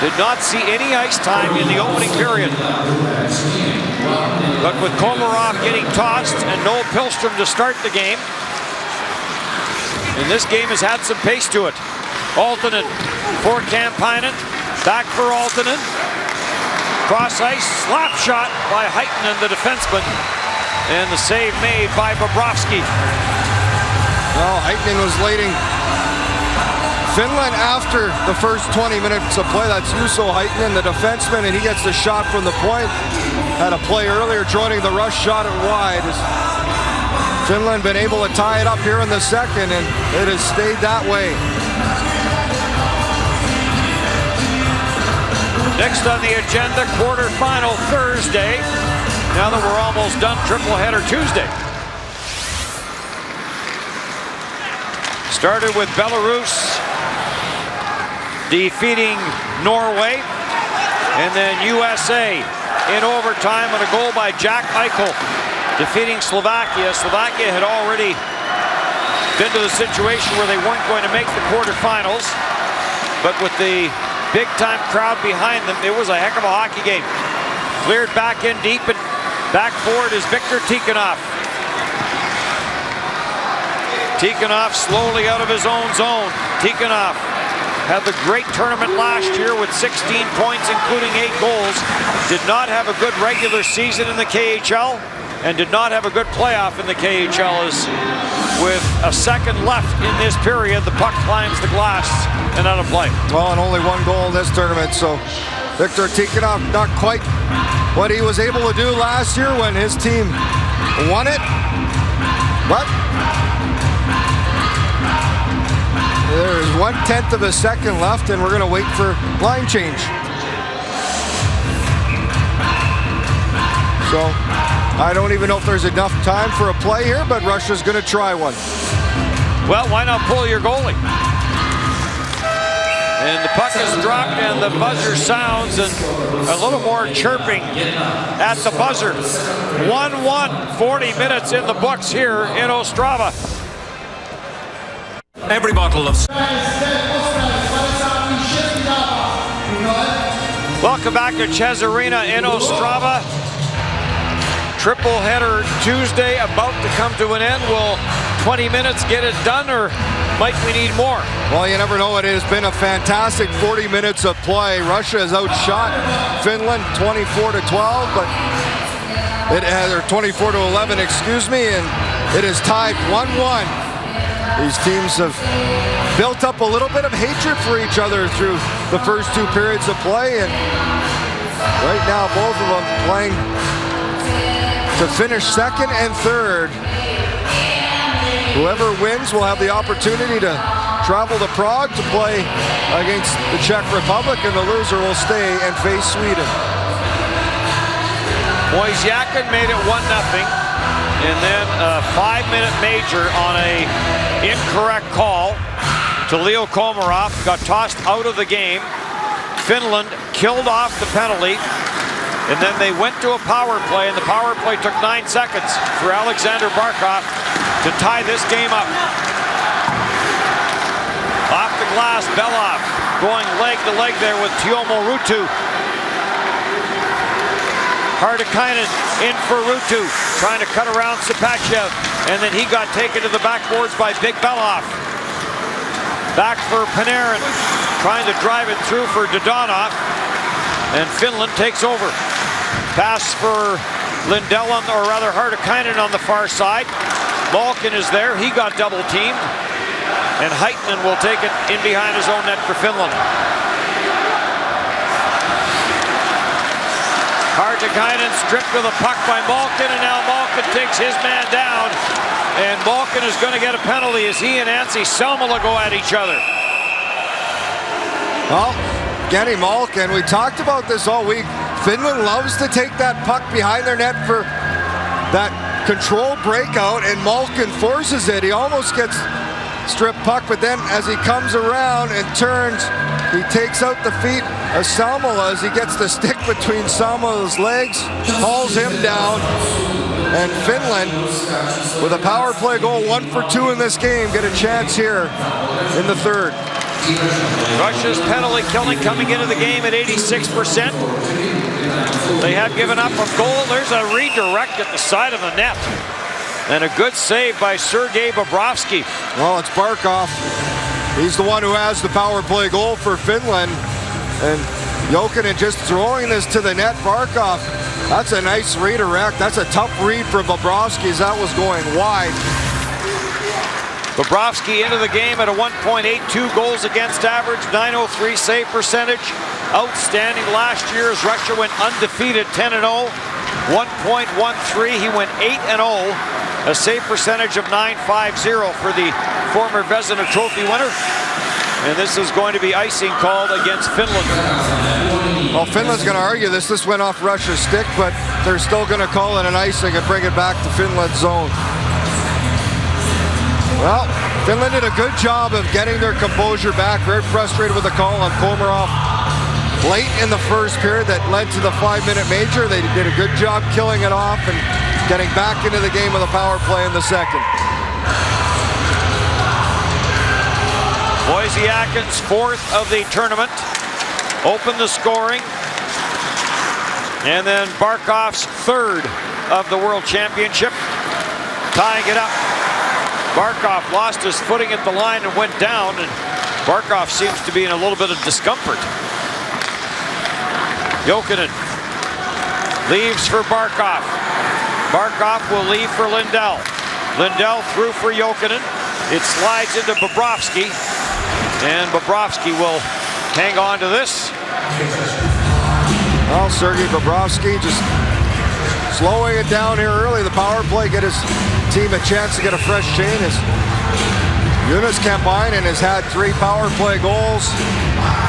Did not see any ice time in the opening period. But with Komarov getting tossed and Noel Pilstrom to start the game, and this game has had some pace to it. Aaltonen for Kampainen. Back for Aaltonen. Cross ice, slap shot by Heitinen, the defenseman. And the save made by Bobrovsky. Well, Heitinen was leading Finland after the first 20 minutes of play. That's Juuso Heitinen, the defenseman, and he gets the shot from the point. Had a play earlier joining the rush shot at wide. As Finland been able to tie it up here in the second, and it has stayed that way. Next on the agenda, quarterfinal Thursday. Now that we're almost done, triple-header Tuesday. Started with Belarus defeating Norway, and then USA in overtime on a goal by Jack Eichel defeating Slovakia. Slovakia had already been to the situation where they weren't going to make the quarterfinals, but with the big-time crowd behind them, it was a heck of a hockey game. Cleared back in deep, and back forward is Viktor Tikhonov. Tikhonov slowly out of his own zone. Tikhonov had the great tournament last year with 16 points, including 8 goals. Did not have a good regular season in the KHL, and did not have a good playoff in the KHL. As with a second left in this period, the puck climbs the glass and out of play. Well, and only 1 goal in this tournament, so Viktor Tikhonov not quite what he was able to do last year when his team won it. But there's 1/10 of a second left, and we're going to wait for line change. So I don't even know if there's enough time for a play here, but Russia's going to try one. Well, why not pull your goalie? And the puck is dropped, and the buzzer sounds, and a little more chirping at the buzzer. 1-1, 40 minutes in the books here in Ostrava. Every bottle of... Welcome back to Ches Arena in Ostrava. Triple header Tuesday about to come to an end. Will 20 minutes get it done, or might we need more? Well, you never know. It has been a fantastic 40 minutes of play. Russia has outshot Finland 24-12, but it has, or 24-11, excuse me, and it is tied 1-1. These teams have built up a little bit of hatred for each other through the first 2 periods of play, and right now both of them playing to finish second and third. Whoever wins will have the opportunity to travel to Prague to play against the Czech Republic, and the loser will stay and face Sweden. Wojciakin made it 1-0, and then a 5-minute major on a incorrect call to Leo Komarov. Got tossed out of the game. Finland killed off the penalty, and then they went to a power play, and the power play took 9 seconds for Alexander Barkov to tie this game up. glass. Belov going leg to leg there with Tuomo Ruutu. Hartikainen in for Ruutu, trying to cut around Sapachev, and then he got taken to the backboards by Big Belov. Back for Panarin, trying to drive it through for Dodonov, and Finland takes over. Pass for Lindell, or rather Hartikainen on the far side. Malkin is there, he got double teamed, and Heitinen will take it in behind his own net for Finland. Hartikainen stripped of the puck by Malkin, and now Malkin takes his man down, and Malkin is going to get a penalty as he and Antti Salmela go at each other. Well, Genny Malkin, we talked about this all week. Finland loves to take that puck behind their net for that controlled breakout, and Malkin forces it. He almost gets strip puck, but then as he comes around and turns, he takes out the feet of Salmela as he gets the stick between Salmela's legs, hauls him down, and Finland, with a power play goal, 1 for 2 in this game, get a chance here in the third. Russia's penalty killing coming into the game at 86%. They have given up a goal. There's a redirect at the side of the net. And a good save by Sergei Bobrovsky. Well, it's Barkov. He's the one who has the power play goal for Finland. And Jokinen just throwing this to the net. Barkov, that's a nice redirect. That's a tough read for Bobrovsky as that was going wide. Bobrovsky into the game at a 1.82 goals against average, 903 save percentage. Outstanding last year as Russia went undefeated 10-0. 1.13, he went 8-0. A save percentage of .950 for the former Vezina Trophy winner. And this is going to be icing called against Finland. Well, Finland's going to argue this. This went off Russia's stick, but they're still going to call it an icing and bring it back to Finland's zone. Well, Finland did a good job of getting their composure back. Very frustrated with the call on Komarov late in the first period that led to the 5-minute major. They did a good job killing it off and getting back into the game with a power play in the second. Wojciechowski's fourth of the tournament. Opened the scoring. And then Barkov's third of the World Championship. Tying it up. Barkov lost his footing at the line and went down. And Barkov seems to be in a little bit of discomfort. Jokinen leaves for Barkov. Barkov will leave for Lindell. Lindell through for Jokinen. It slides into Bobrovsky. And Bobrovsky will hang on to this. Well, Sergei Bobrovsky just slowing it down here early. The power play, get his team a chance to get a fresh change. As Jonas Kampainen has had 3 power play goals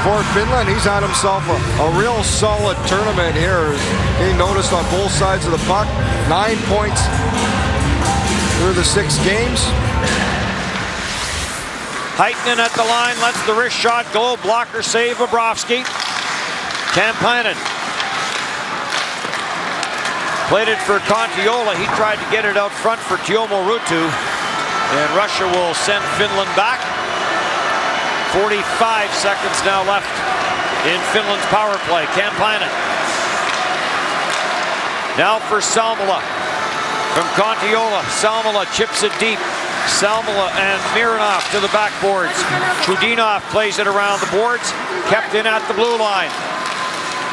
for Finland. He's had himself a real solid tournament here. Being noticed on both sides of the puck. 9 points through the 6 games. Heitinen at the line, lets the wrist shot go. Blocker save Bobrovsky. Kampainen played it for Kontiola. He tried to get it out front for Tuomo Ruutu. And Russia will send Finland back. 45 seconds now left in Finland's power play. Kampainen. Now for Salmela. From Kontiola, Salmela chips it deep. Salmela and Mironov to the backboards. Trudinov plays it around the boards. Kept in at the blue line.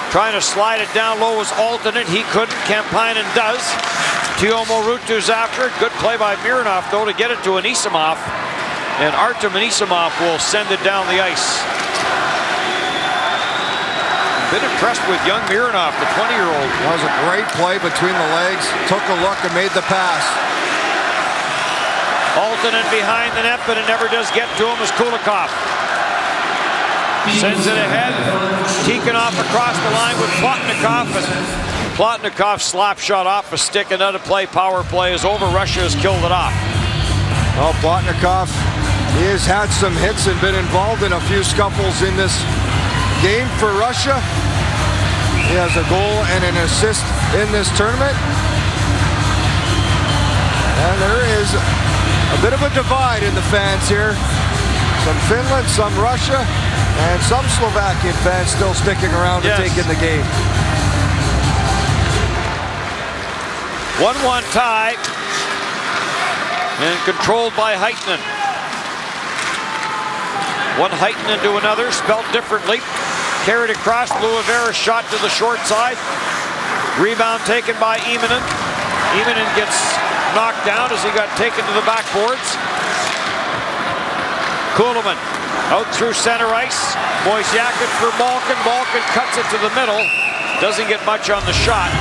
Trying to slide it down low was alternate. He couldn't. Kampainen does. Tuomo Ruutu's after it. Good play by Mironov, though, to get it to Anisimov. And Artem Anisimov will send it down the ice. Been impressed with young Mironov, the 20-year-old. That was a great play between the legs. Took a look and made the pass. Alternate behind the net, but it never does get to him as Kulikov. Sends it ahead. Tikhonov across the line with Plotnikov. And Plotnikov's slap shot off a stick. Another play. Power play is over. Russia has killed it off. Well, Plotnikov, he has had some hits and been involved in a few scuffles in this game for Russia. He has a goal and an assist in this tournament. And there is a bit of a divide in the fans here. Some Finland, some Russia, and some Slovakian fans still sticking around to take in the game. 1-1 tie. And controlled by Heitinen. One Heitinen to another, spelled differently. Carried across, Luovera shot to the short side. Rebound taken by Immonen. Immonen gets knocked down as he got taken to the backboards. Kuhlman out through center ice. Moisiakin for Malkin. Malkin cuts it to the middle. Doesn't get much on the shot.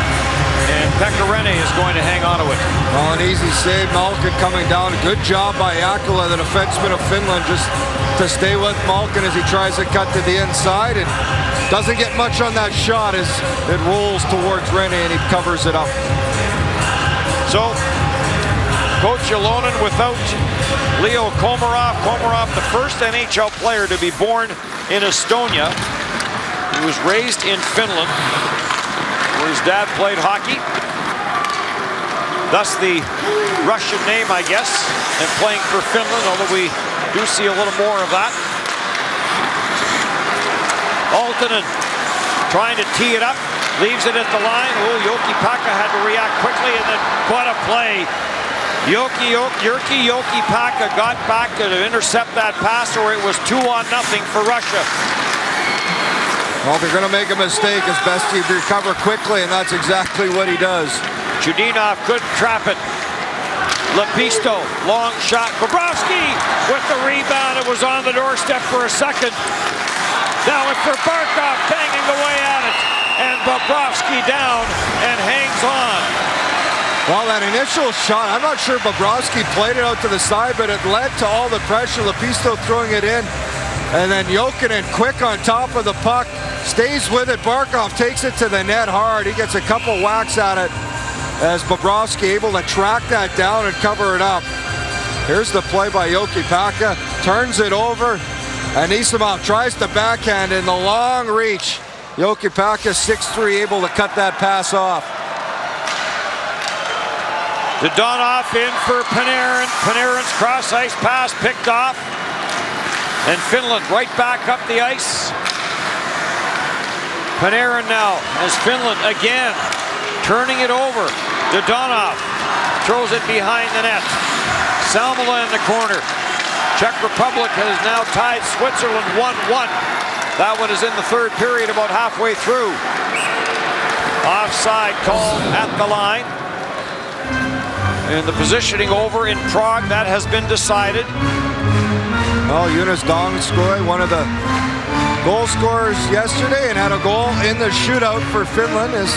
And Pekarinen is going to hang on to it. Well, an easy save. Malkin coming down. Good job by Akula, the defenseman of Finland, just to stay with Malkin as he tries to cut to the inside. And doesn't get much on that shot as it rolls towards Rene and he covers it up. So, Coach Ylonen without Leo Komarov. Komarov, the first NHL player to be born in Estonia. He was raised in Finland, where his dad played hockey. Thus the Russian name, I guess, and playing for Finland, although we do see a little more of that. Aaltonen trying to tee it up, leaves it at the line. Oh, Jokipakka had to react quickly, and then what a play. Jokipakka got back to intercept that pass, or it was 2-0 for Russia. Well, they're going to make a mistake. It's best to recover quickly, and that's exactly what he does. Chudinov couldn't trap it. Lepisto, long shot. Bobrovsky with the rebound. It was on the doorstep for a second. Now it's for Barkov banging away at it. And Bobrovsky down and hangs on. Well, that initial shot, I'm not sure Bobrovsky played it out to the side, but it led to all the pressure. Lepisto throwing it in. And then Jokinen quick on top of the puck. Stays with it. Barkov takes it to the net hard. He gets a couple whacks at it as Bobrovsky able to track that down and cover it up. Here's the play by Jokipakka. Turns it over. Anisimov tries to backhand in the long reach. Jokipakka 6'3", able to cut that pass off. Dodonov in for Panarin. Panarin's cross-ice pass picked off. And Finland right back up the ice. Panarin now as Finland again turning it over. Dodonov throws it behind the net. Salmela in the corner. Czech Republic has now tied Switzerland 1-1. That one is in the third period, about halfway through. Offside called at the line. And the positioning over in Prague, that has been decided. Well, Jonas Donskoy, one of the goal scorers yesterday, and had a goal in the shootout for Finland, has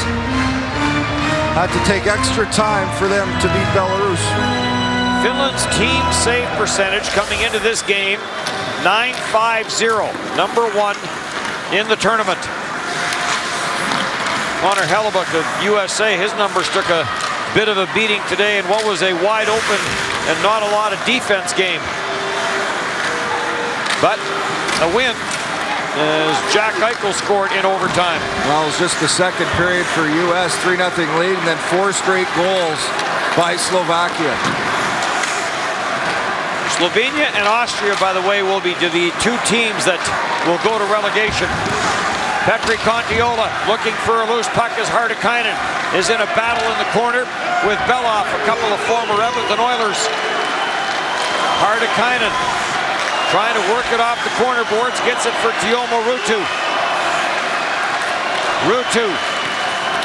had to take extra time for them to beat Belarus. Finland's team save percentage coming into this game, .950, number one in the tournament. Connor Hellebuyck of USA, his numbers took a bit of a beating today in what was a wide open and not a lot of defense game. But a win as Jack Eichel scored in overtime. Well, it was just the second period for U.S., 3-0 lead, and then 4 straight goals by Slovakia. Slovenia and Austria, by the way, will be the two teams that will go to relegation. Petri Kontiola looking for a loose puck as Hartikainen is in a battle in the corner with Belloff, a couple of former Edmonton Oilers. Hartikainen trying to work it off the corner boards, gets it for Tuomo Ruutu. Ruutu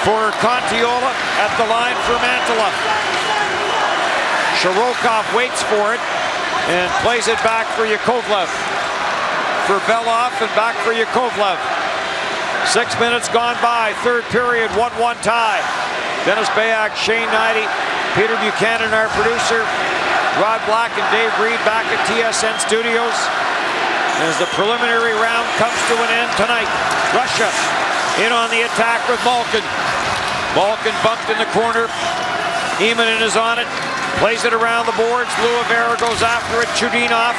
for Kontiola at the line for Mantala. Shirokov waits for it and plays it back for Yakovlev. For Belloff and back for Yakovlev. 6 minutes gone by, third period, 1-1 tie. Dennis Bayak, Shane Knighty, Peter Buchanan, our producer, Rod Black and Dave Reed back at TSN Studios as the preliminary round comes to an end tonight. Russia in on the attack with Malkin. Malkin bumped in the corner. Immonen is on it. Plays it around the boards. Luovera goes after it. Chudinov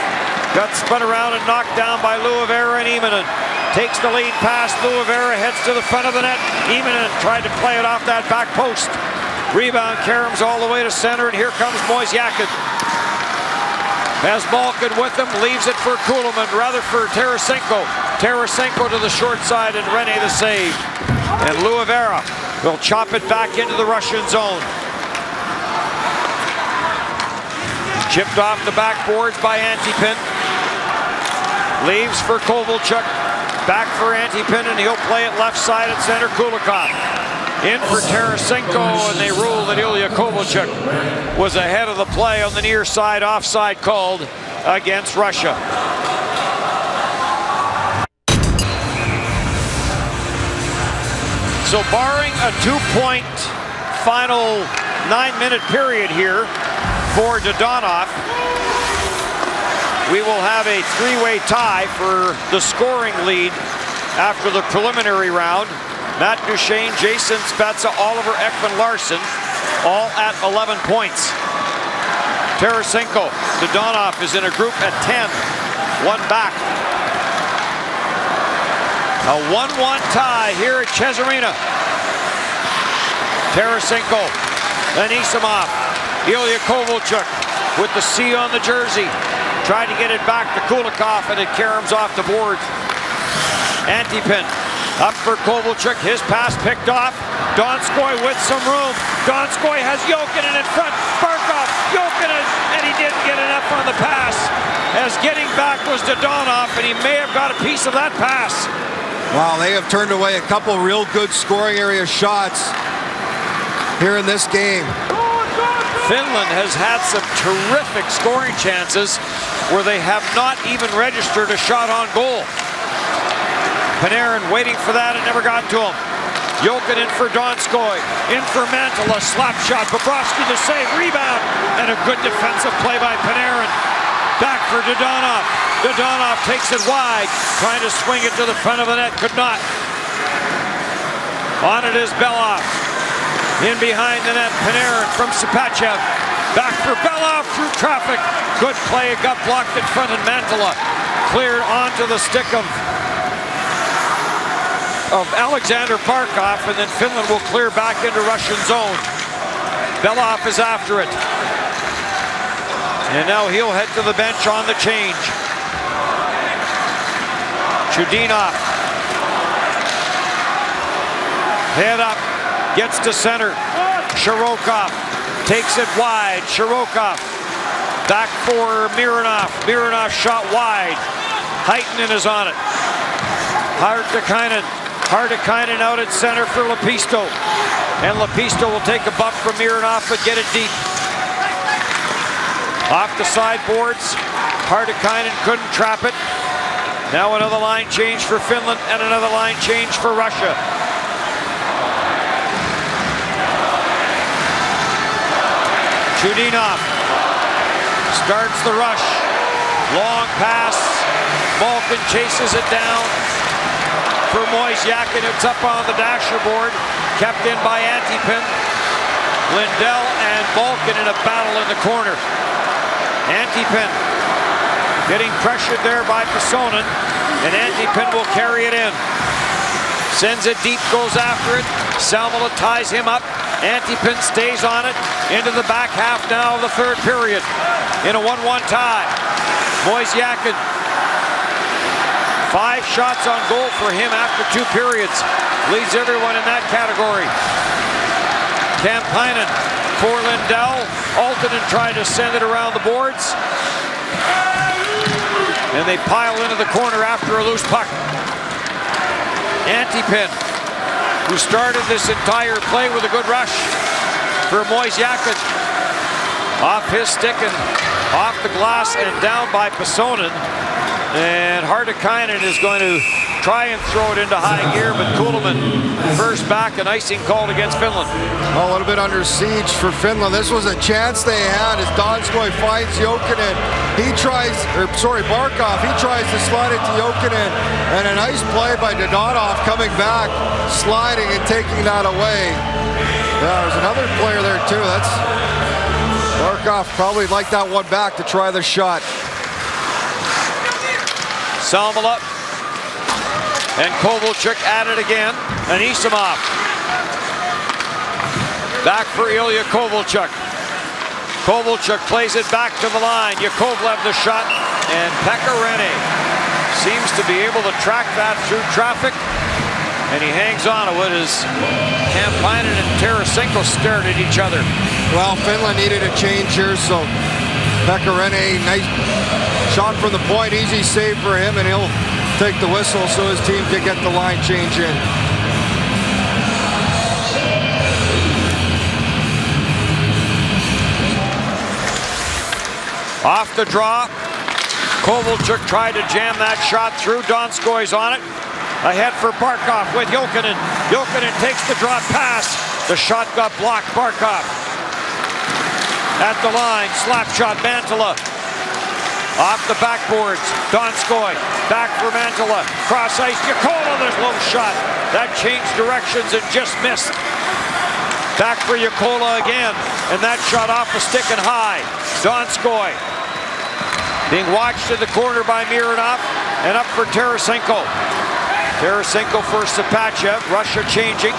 got spun around and knocked down by Luovera and Immonen. Takes the lead pass. Luovera heads to the front of the net. Immonen tried to play it off that back post. Rebound, Karams all the way to center, and here comes Moisiakin. Has Malkin with him, leaves it for Kuhlman, rather for Tarasenko. Tarasenko to the short side and Rene the save. And Luivera will chop it back into the Russian zone. Chipped off the backboards by Antipin. Leaves for Kovalchuk. Back for Antipin, and he'll play it left side at center. Kulikov. In for Tarasenko, and they rule that Ilya Kovalchuk was ahead of the play on the near side, offside called against Russia. So barring a 2-point final 9-minute period here for Dodonov, we will have a 3-way tie for the scoring lead after the preliminary round. Matt Duchene, Jason Spezza, Oliver Ekman-Larsson, all at 11 points. Tarasenko, Dodonov is in a group at 10, one back. A 1-1 tie here at Chezarina. Tarasenko, Anisimov, Ilya Kovalchuk with the C on the jersey. Tried to get it back to Kulikov, and it caroms off the boards. Antipin up for Kovalchuk. His pass picked off. Donskoy with some room. Donskoy has Jokinen in front. Barkov, Jokinen, and he didn't get enough on the pass. As getting back was Dodonov, and he may have got a piece of that pass. Wow, they have turned away a couple real good scoring area shots here in this game. Finland has had some terrific scoring chances where they have not even registered a shot on goal. Panarin waiting for that, it never got to him. Jokinen for Donskoy, in for Mantala, slap shot, Bobrovsky the save, rebound, and a good defensive play by Panarin. Back for Dodonov. Dodonov takes it wide, trying to swing it to the front of the net, could not. On it is Belov. In behind the net, Panarin from Sapachev. Back for Belov through traffic. Good play, it got blocked in front, and Mantala cleared onto the stick of Alexander Barkov, and then Finland will clear back into Russian zone. Belov is after it. And now he'll head to the bench on the change. Chudinov. Head up. Gets to center. Shirokov takes it wide. Shirokov back for Mironov. Mironov shot wide. Heitinen is on it. Hartikainen. Hartikainen out at center for Lepisto. And Lepisto will take a bump from Mironov but get it deep. Off the sideboards. Hartikainen couldn't trap it. Now another line change for Finland and another line change for Russia. Chudinov starts the rush. Long pass. Malkin chases it down for Moisjakin. It's up on the dasher board. Kept in by Antipin. Lindell and Malkin in a battle in the corner. Antipin getting pressured there by Pesonen, and Antipin will carry it in. Sends it deep, goes after it. Salmela ties him up. Antipin stays on it into the back half now of the third period in a 1-1 tie. Moisjakin, 5 shots on goal for him after 2 periods. Leads everyone in that category. Kampainen for Lindell. Aaltonen tried to send it around the boards. And they pile into the corner after a loose puck. Antipin, who started this entire play with a good rush for Moisjakin. Off his stick and off the glass and down by Pesonen. And Hartikainen is going to try and throw it into high gear, but Kuhlman first back, an icing called against Finland. A little bit under siege for Finland. This was a chance they had as Donskoy finds Jokinen. Barkov, he tries to slide it to Jokinen, and a nice play by Dodonov coming back, sliding and taking that away. Yeah, there's another player there too. That's Barkov probably like that one back to try the shot. Salmela and Kovalchuk at it again. Anisimov. Back for Ilya Kovalchuk. Kovalchuk plays it back to the line. Yakovlev the shot, and Pekarene seems to be able to track that through traffic, and he hangs on to it as Kampainen and Tarasenko stared at each other. Well, Finland needed a change here, so Pekarene, nice shot from the point, easy save for him, and he'll take the whistle so his team can get the line change in. Off the draw, Kovalchuk tried to jam that shot through. Donskoi's on it. Ahead for Barkov with Jokinen. Jokinen takes the drop pass. The shot got blocked. Barkov at the line. Slap shot. Mantala off the backboards. Donskoi back for Mantala. Cross ice. Yakola. There's low shot. That changed directions and just missed. Back for Yakola again. And that shot off the stick and high. Donskoi being watched in the corner by Mironov, and up for Tarasenko. Tarasenko for Sapachev. Russia changing,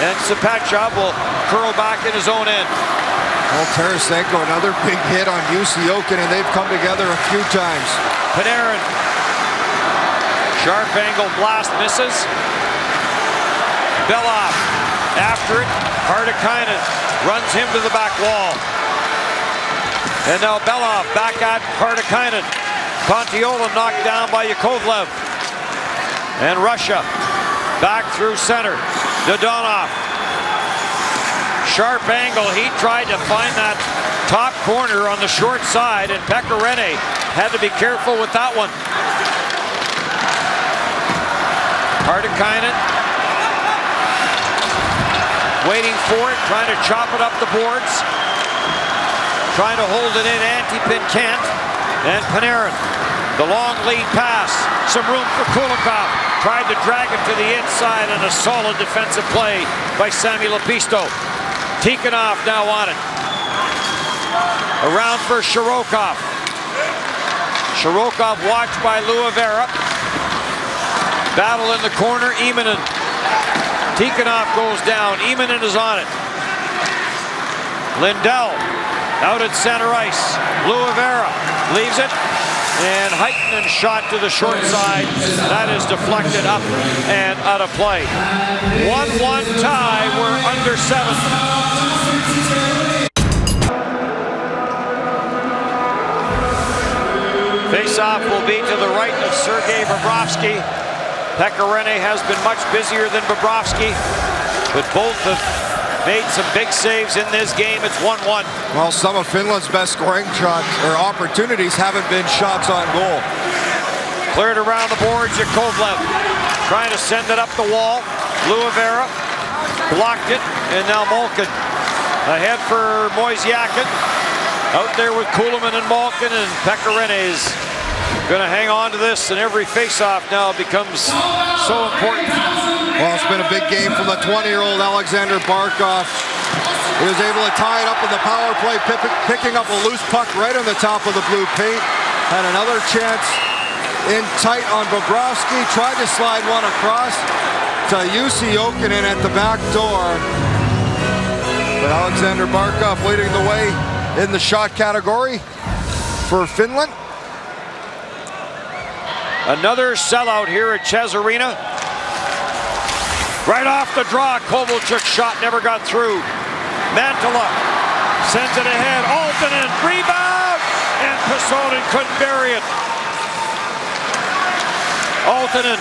and Sapachev will curl back in his own end. Well, Tarasenko, another big hit on Jussi Jokinen, and they've come together a few times. Panarin. Sharp angle blast misses. Belov after it. Hartikainen runs him to the back wall. And now Belov back at Hartikainen. Kontiola knocked down by Yakovlev. And Russia back through center. Dodonov. Sharp angle. He tried to find that top corner on the short side, and Pekarene had to be careful with that one. Hartikainen waiting for it, trying to chop it up the boards. Trying to hold it in, Antipin can't. And Panarin, the long lead pass. Some room for Kulikov. Tried to drag it to the inside, and a solid defensive play by Sami Lepisto. Tikhonov now on it. Around for Shirokov. Shirokov watched by Luavera. Battle in the corner, Immonen. Tikhonov goes down, Immonen is on it. Lindell out at center ice. Luavera leaves it, and Heitinen shot to the short side. That is deflected up and out of play. 1-1 tie. We're under 7. Face-off will be to the right of Sergei Bobrovsky. Pekarene has been much busier than Bobrovsky, but both have made some big saves in this game. It's 1-1. Well, some of Finland's best scoring shots or opportunities haven't been shots on goal. Cleared around the boards. Yakovlev trying to send it up the wall. Luavera blocked it, and now Malkin ahead for Moisiakin. Out there with Kulemin and Malkin, and Pekarene is going to hang on to this, and every face-off now becomes so important. Well, it's been a big game from the 20-year-old Alexander Barkov. He was able to tie it up in the power play, picking up a loose puck right on the top of the blue paint. Had another chance in tight on Bobrovsky. Tried to slide one across to Jussi Jokinen at the back door. But Alexander Barkov leading the way in the shot category for Finland. Another sellout here at Ches Arena. Right off the draw, Kovalchuk shot never got through. Mantala sends it ahead. Aaltonen, rebound! And Pesonen couldn't bury it. Aaltonen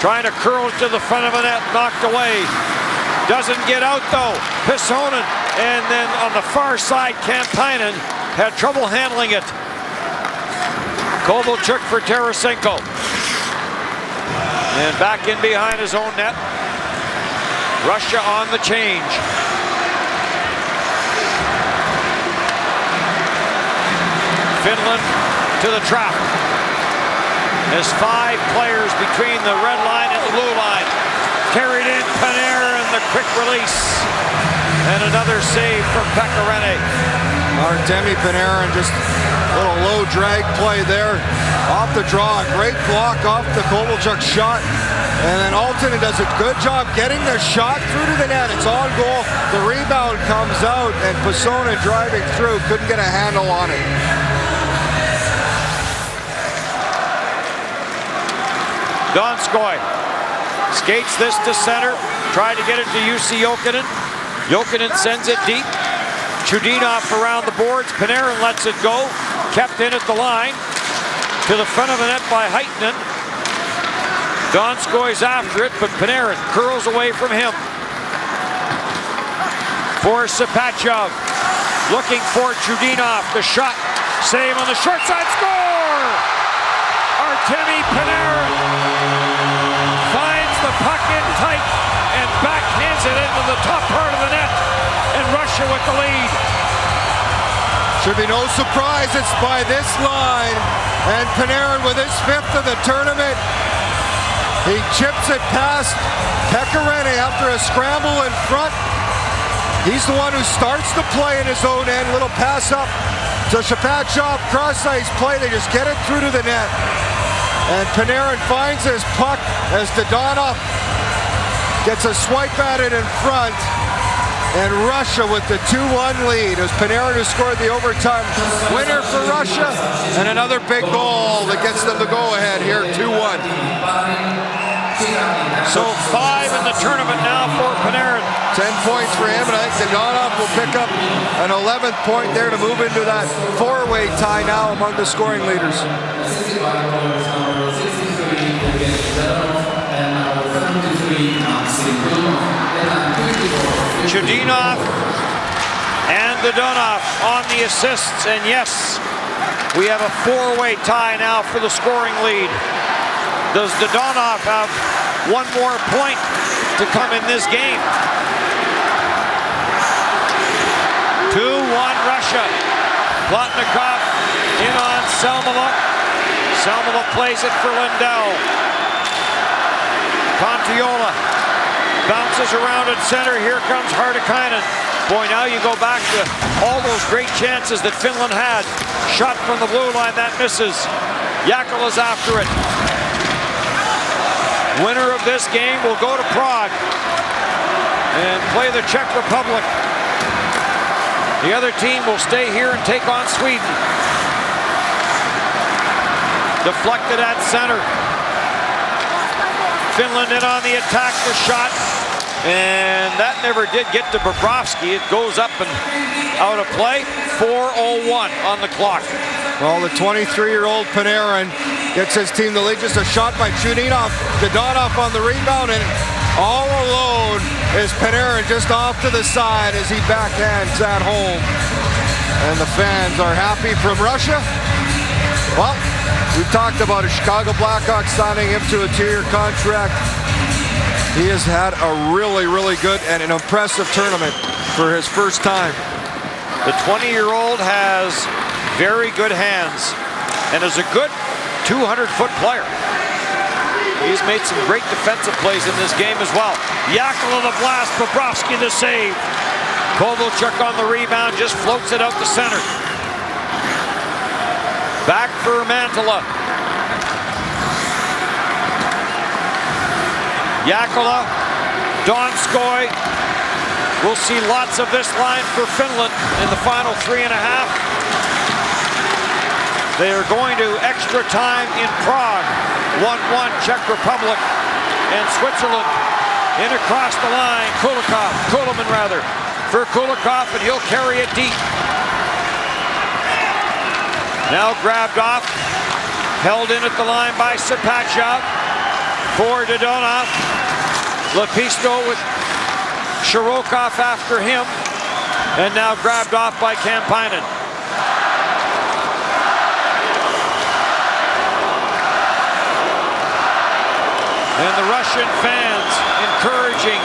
trying to curl it to the front of the net, knocked away. Doesn't get out though. Pesonen, and then on the far side, Kampainen had trouble handling it. Kovalchuk for Tarasenko. And back in behind his own net. Russia on the change. Finland to the trap. There's 5 players between the red line and the blue line. Carried in, Panarin, the quick release. And another save from Pekarene. Artemi Panarin, just a little low drag play there. Off the draw, a great block off the Kovalchuk shot. And then Aaltonen does a good job getting the shot through to the net. It's on goal The rebound comes out, and Pessonen driving through couldn't get a handle on it. Donskoy skates this to center, tried to get it to Jussi Jokinen. Jokinen sends it deep. Chudinov around the boards. Panarin lets it go. Kept in at the line. To the front of the net by Heitinen. Donskoy's after it, but Panarin curls away from him. For Sapachov. Looking for Chudinov. The shot. Save on the short side. Score! Artemi Panarin finds the puck in tight and backhands it into the top part of the net. And Russia with the lead. Should be no surprise it's by this line. And Panarin with his 5th of the tournament. He chips it past Pecorine after a scramble in front. He's the one who starts the play in his own end. Little pass up to Shapachov. Cross-ice play. They just get it through to the net. And Panarin finds his puck as Dadonov gets a swipe at it in front. And Russia with the 2-1 lead as Panarin who scored the overtime winner for Russia. And another big goal that gets them the go-ahead here, 2-1. So 5 in the tournament now for Panarin. 10 points for him, and I think Dadonov will pick up an 11th point there to move into that 4-way tie now among the scoring leaders. Chudinov and Dadonov on the assists, and yes, we have a 4-way tie now for the scoring lead. Does Dadonov have one more point to come in this game? 2-1 Russia. Plotnikov in on Selmala. Selmala plays it for Lindell. Contiola bounces around at center. Here comes Hartikainen. Boy, now you go back to all those great chances that Finland had. Shot from the blue line, that misses. Jakala's after it. Winner of this game will go to Prague and play the Czech Republic. The other team will stay here and take on Sweden. Deflected at center. Finland in on the attack, the shot. And that never did get to Bobrovsky. It goes up and out of play. 4:01 on the clock. Well, the 23-year-old Panarin gets his team the lead. Just a shot by Chudinov. Dadonov on the rebound, and all alone is Panarin just off to the side as he backhands at home. And the fans are happy from Russia. Well, we talked about a Chicago Blackhawks signing him to a 2-year contract. He has had a really, really good and an impressive tournament for his first time. The 20-year-old has very good hands and is a good 200-foot player. He's made some great defensive plays in this game as well. Jakala the blast, Bobrovsky the save. Kovalchuk on the rebound, just floats it out to center. Back for Mantala. Jakala, Donskoy. We'll see lots of this line for Finland in the final 3.5. They are going to extra time in Prague. 1-1 Czech Republic and Switzerland. In across the line, Kulemin rather, for Kulikov, and he'll carry it deep. Now grabbed off, held in at the line by Sapachov for Dadonov. Lepisto with Shirokov after him, and now grabbed off by Kampainen. And the Russian fans encouraging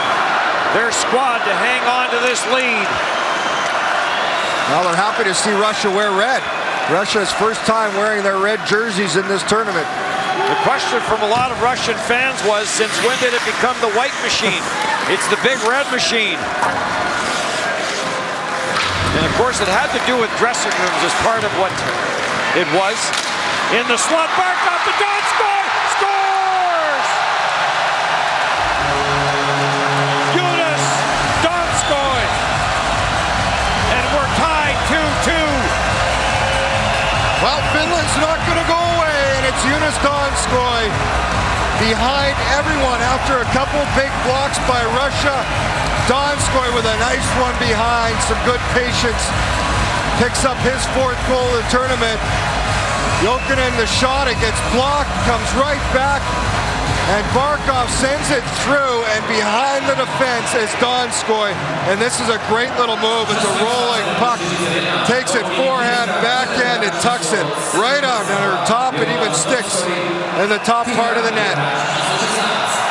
their squad to hang on to this lead. Well, they're happy to see Russia wear red. Russia's first time wearing their red jerseys in this tournament. The question from a lot of Russian fans was, since when did it become the white machine? It's the big red machine. And of course, it had to do with dressing rooms as part of what it was. In the slot, back off the Donskoy, scores! Jonas Donskoy not going to go away, and it's Jonas Donskoy behind everyone after a couple big blocks by Russia. Donskoy with a nice one behind, some good patience. Picks up his 4th goal of the tournament. Jokinen, the shot, it gets blocked, comes right back, and Barkov sends it through, and behind the defense is Donskoy. And this is a great little move. It's a rolling puck. Takes it forehand, backhand, and tucks it right out on her top. It even sticks in the top part of the net.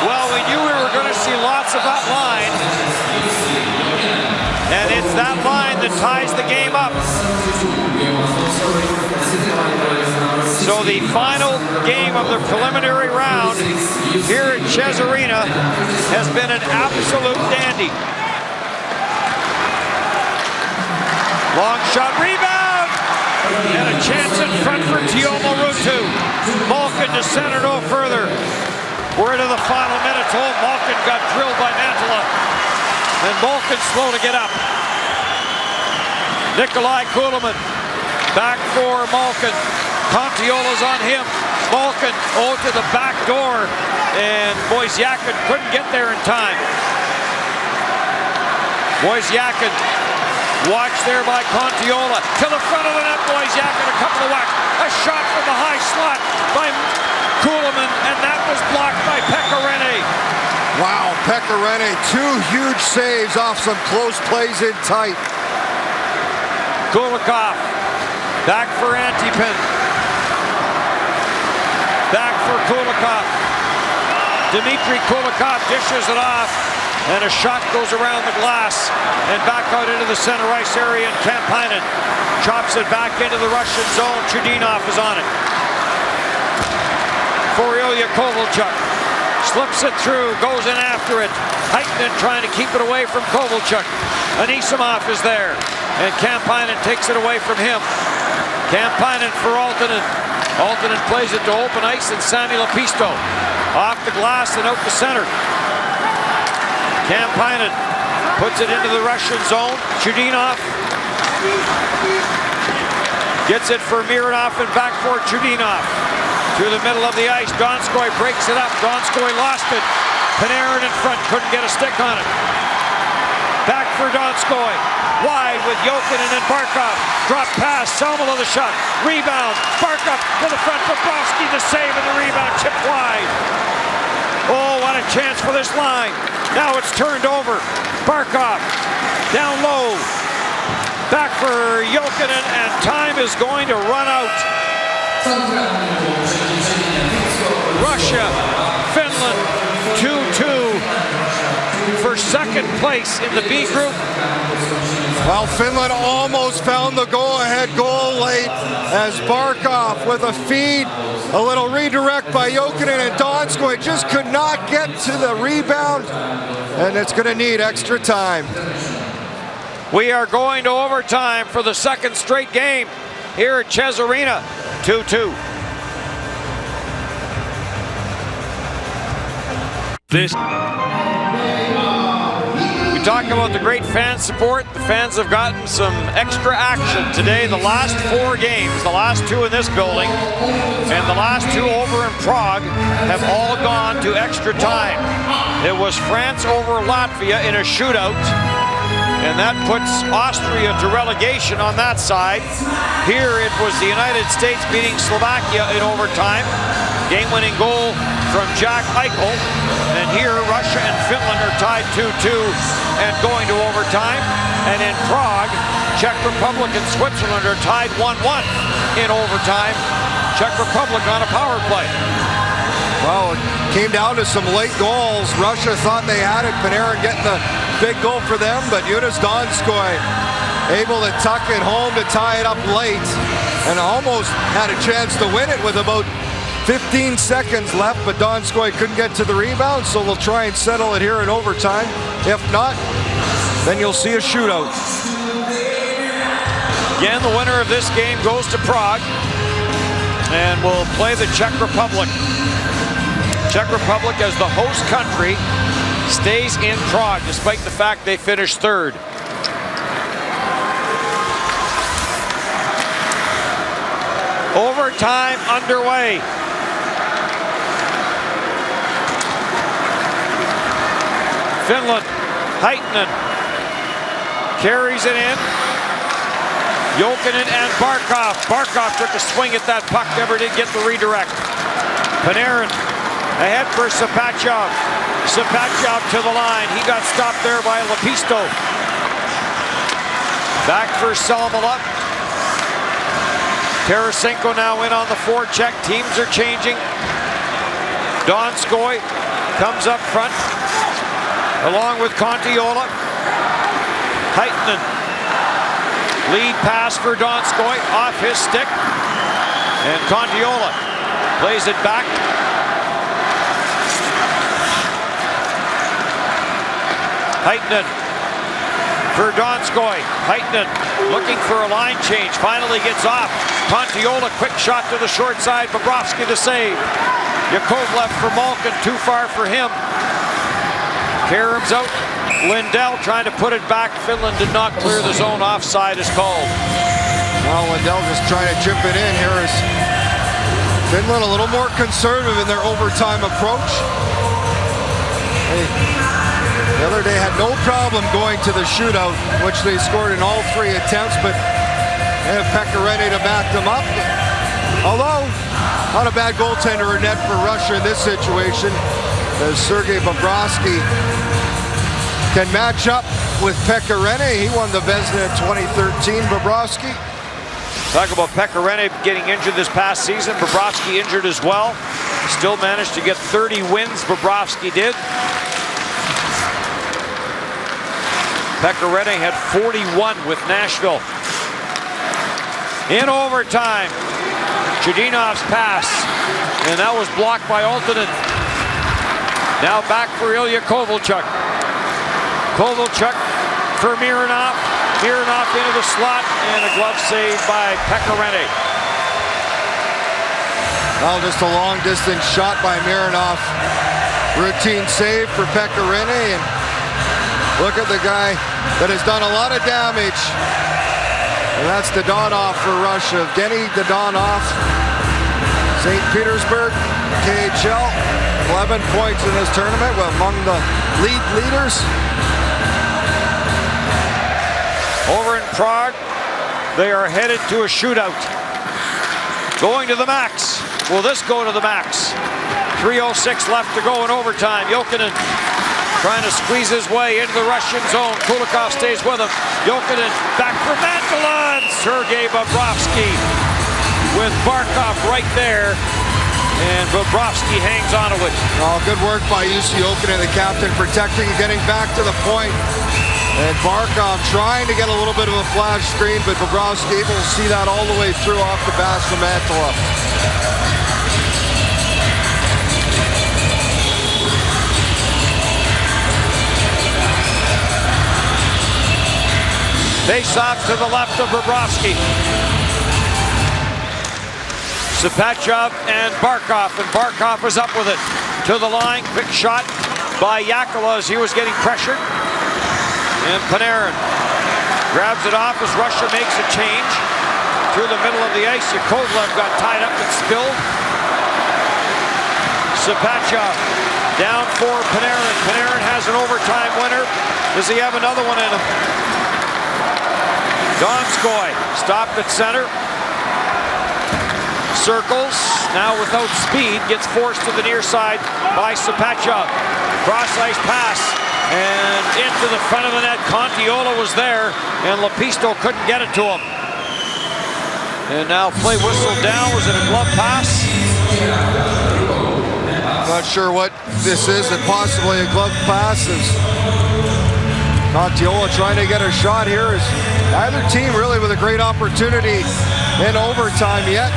Well, we knew we were going to see lots of that line. And it's that line that ties the game up. So the final game of the preliminary round here at Ches Arena has been an absolute dandy. Long shot, rebound! And a chance in front for Tuomo Ruutu. Malkin to center no further. We're into the final minutes. Oh, Malkin got drilled by Mantala. And Malkin slow to get up. Nikolai Kulemin back for Malkin. Contiola's on him. Malkin, to the back door. And Wojciakin couldn't get there in time. Wojciakin watched there by Contiola. To the front of the net, Wojciakin, a couple of whacks. A shot from the high slot by Kulemin, and that was blocked by Pekarinen. Wow, Pekarinen, 2 huge saves off some close plays in tight. Kulikov, back for Antipin. Back for Kulikov. Dmitry Kulikov dishes it off, and a shot goes around the glass and back out into the center ice area, and Kampainen chops it back into the Russian zone. Chudinov is on it. For Ilya Kovalchuk. Slips it through, goes in after it. Heitinen trying to keep it away from Kovalchuk. Anisimov is there, and Kampainen takes it away from him. Kampainen for Aaltonen. Aaltonen plays it to open ice, and Sami Lepisto off the glass and out the center. Kampainen puts it into the Russian zone. Chudinov gets it for Mironov and back for Chudinov. Through the middle of the ice, Donskoy breaks it up. Donskoy lost it. Panarin in front, couldn't get a stick on it. Back for Donskoy. Wide with Jokinen and Barkov. Drop pass, Salmela the shot. Rebound, Barkov to the front. Bobrovsky the save and the rebound, chipped wide. Oh, what a chance for this line. Now it's turned over. Barkov down low. Back for Jokinen, and time is going to run out. Russia, Finland, 2-2 for second place in the B group. Well, Finland almost found the go-ahead goal late as Barkov with a feed, a little redirect by Jokinen, and Donskoy just could not get to the rebound, and it's going to need extra time. We are going to overtime for the second straight game here at Ches Arena, 2-2. We talk about the great fan support. The fans have gotten some extra action today. The last 4 games, the last 2 in this building, and the last 2 over in Prague have all gone to extra time. It was France over Latvia in a shootout, and that puts Austria to relegation on that side. Here it was the United States beating Slovakia in overtime. Game-winning goal from Jack Eichel. And here Russia and Finland are tied 2-2 and going to overtime. And in Prague, Czech Republic and Switzerland are tied 1-1 in overtime. Czech Republic on a power play. Well, it came down to some late goals. Russia thought they had it. Panarin getting the big goal for them, but Jonas Donskoy able to tuck it home to tie it up late, and almost had a chance to win it with about 15 seconds left, but Donskoy couldn't get to the rebound, so we'll try and settle it here in overtime. If not, then you'll see a shootout. Again, the winner of this game goes to Prague and will play the Czech Republic. Czech Republic, as the host country, stays in Prague despite the fact they finished 3rd. Overtime underway. Finland, Heitinen carries it in. Jokinen and Barkov. Barkov took a swing at that puck, never did get the redirect. Panarin ahead for Sapachov. Sapachov to the line. He got stopped there by Lepisto. Back for Salmela. Tarasenko now in on the forecheck. Teams are changing. Donskoy comes up front along with Contiola. Heitinen. Lead pass for Donskoy off his stick. And Contiola plays it back. Heitinen for Donskoy. Heitinen looking for a line change. Finally gets off. Contiola, quick shot to the short side. Bobrovsky the save. Yakovlev for Malkin, too far for him. Karam's out. Lindell trying to put it back. Finland did not clear the zone. Offside is called. Well, Lindell just trying to chip it in here as Finland a little more conservative in their overtime approach. The other day had no problem going to the shootout, which they scored in all 3 attempts, but they have Pecorine to back them up. Although, not a bad goaltender or net for Russia in this situation, as Sergei Bobrovsky can match up with Pecorine. He won the Vezina in 2013, Bobrovsky. Talk about Pecorine getting injured this past season. Bobrovsky injured as well. Still managed to get 30 wins, Bobrovsky did. Pecorine had 41 with Nashville. In overtime, Chudinov's pass, and that was blocked by Altonen. Now back for Ilya Kovalchuk. Kovalchuk for Mironov. Mironov into the slot, and a glove save by Pecorine. Well, just a long distance shot by Mironov. Routine save for Pecorine, and look at the guy that has done a lot of damage. And that's Dadonov for Russia. Evgeny Dadonov, St. Petersburg, KHL, 11 points in this tournament, among the league leaders. Over in Prague, they are headed to a shootout. Going to the max. Will this go to the max? 3:06 left to go in overtime. Jokinen trying to squeeze his way into the Russian zone. Kulikov stays with him. Jokinen back for Mantelon. Sergei Bobrovsky with Barkov right there. And Bobrovsky hangs on to it. Oh, good work by Jussi Jokinen, the captain, protecting and getting back to the point. And Barkov trying to get a little bit of a flash screen, but Bobrovsky able to see that all the way through off the pass to Mantelon. Face off to the left of Bobrovsky. Sapachov and Barkov is up with it. To the line, quick shot by Yakula as he was getting pressured. And Panarin grabs it off as Russia makes a change. Through the middle of the ice, Yakovlev got tied up and spilled. Sapachov down for Panarin. Panarin has an overtime winner. Does he have another one in him? Donskoy stopped at center. Circles, now without speed, gets forced to the near side by Sapachov. Cross-ice pass, and into the front of the net. Contiola was there, and Lepisto couldn't get it to him. And now play whistle down. Was it a glove pass? Not sure what this is, and possibly a glove pass. Contiola trying to get a shot here. Is neither team really with a great opportunity in overtime yet.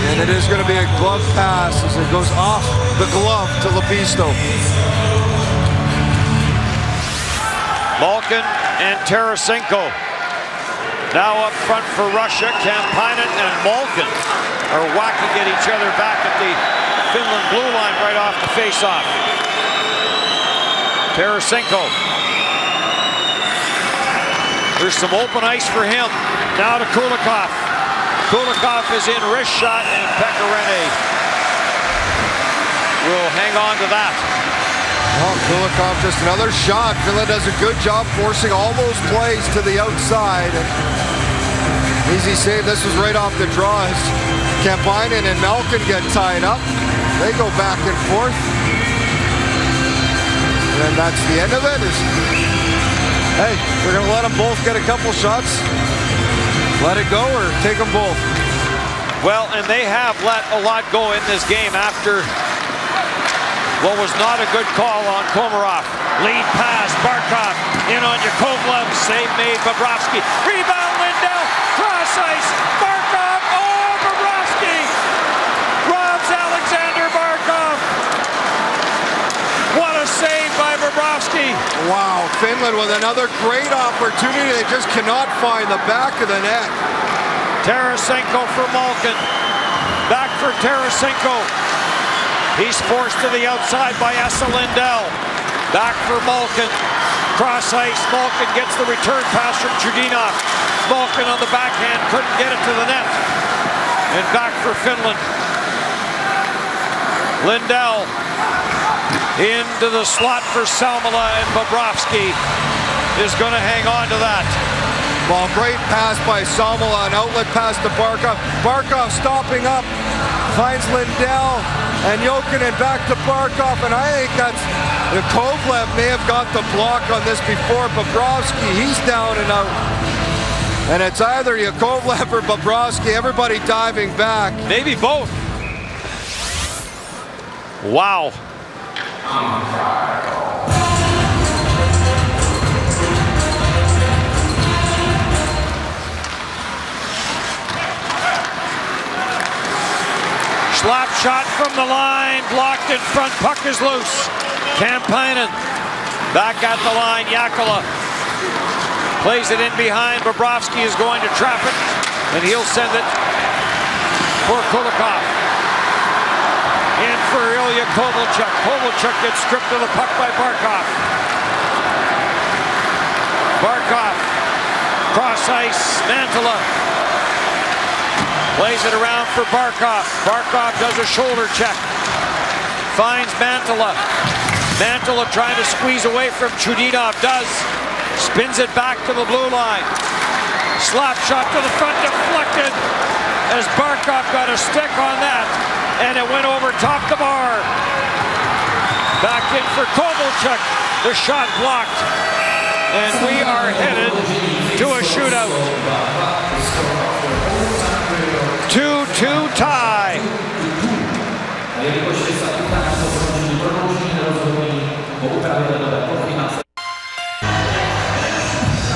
And it is going to be a glove pass as it goes off the glove to Lepisto. Malkin and Tarasenko. Now up front for Russia, Kampainen and Malkin are whacking at each other back at the Finland blue line right off the face-off. Tarasenko There's some open ice for him. Now to Kulikov. Kulikov is in wrist shot, and Pecorine will hang on to that. Well, Kulikov just another shot. Finland does a good job forcing all those plays to the outside. And easy save. This was right off the draw. As Kampainen and Malkin get tied up. They go back and forth. And that's the end of it. Hey, we're going to let them both get a couple shots. Let it go or take them both. Well, and they have let a lot go in this game after what was not a good call on Komarov. Lead pass, Barkov in on Yakovlev. Save made, Bobrovsky. Rebound, Lindell. Cross ice, Barkov. Oh, Bobrovsky robs Alexander Barkov. What a save by Bobrovsky. Wow, Finland with another great opportunity. They just cannot find the back of the net. Tarasenko for Malkin. Back for Tarasenko. He's forced to the outside by Esa Lindell. Back for Malkin. Cross ice. Malkin gets the return pass from Chudinov. Malkin on the backhand. Couldn't get it to the net. And back for Finland. Lindell into the slot for Salmela, and Bobrovsky is going to hang on to that. Well, great pass by Salmela, an outlet pass to Barkov. Barkov stopping up, finds Lindell, and Jokinen back to Barkov, and I think that's Yakovlev may have got the block on this before. Bobrovsky, he's down and out. And it's either Yakovlev or Bobrovsky, everybody diving back. Maybe both. Wow. Slap shot from the line, blocked in front, puck is loose. Kampainen back at the line, Jakola plays it in behind. Bobrovsky is going to trap it, and he'll send it for Kulikov. In for Ilya Kovalchuk. Kovalchuk gets stripped of the puck by Barkov. Barkov, cross ice, Mantala. Plays it around for Barkov. Barkov does a shoulder check. Finds Mantala. Mantala trying to squeeze away from Chudinov. Does. Spins it back to the blue line. Slap shot to the front, deflected as Barkov got a stick on that. And it went over top the bar. Back in for Kovalchuk. The shot blocked. And we are headed to a shootout. 2-2 tie.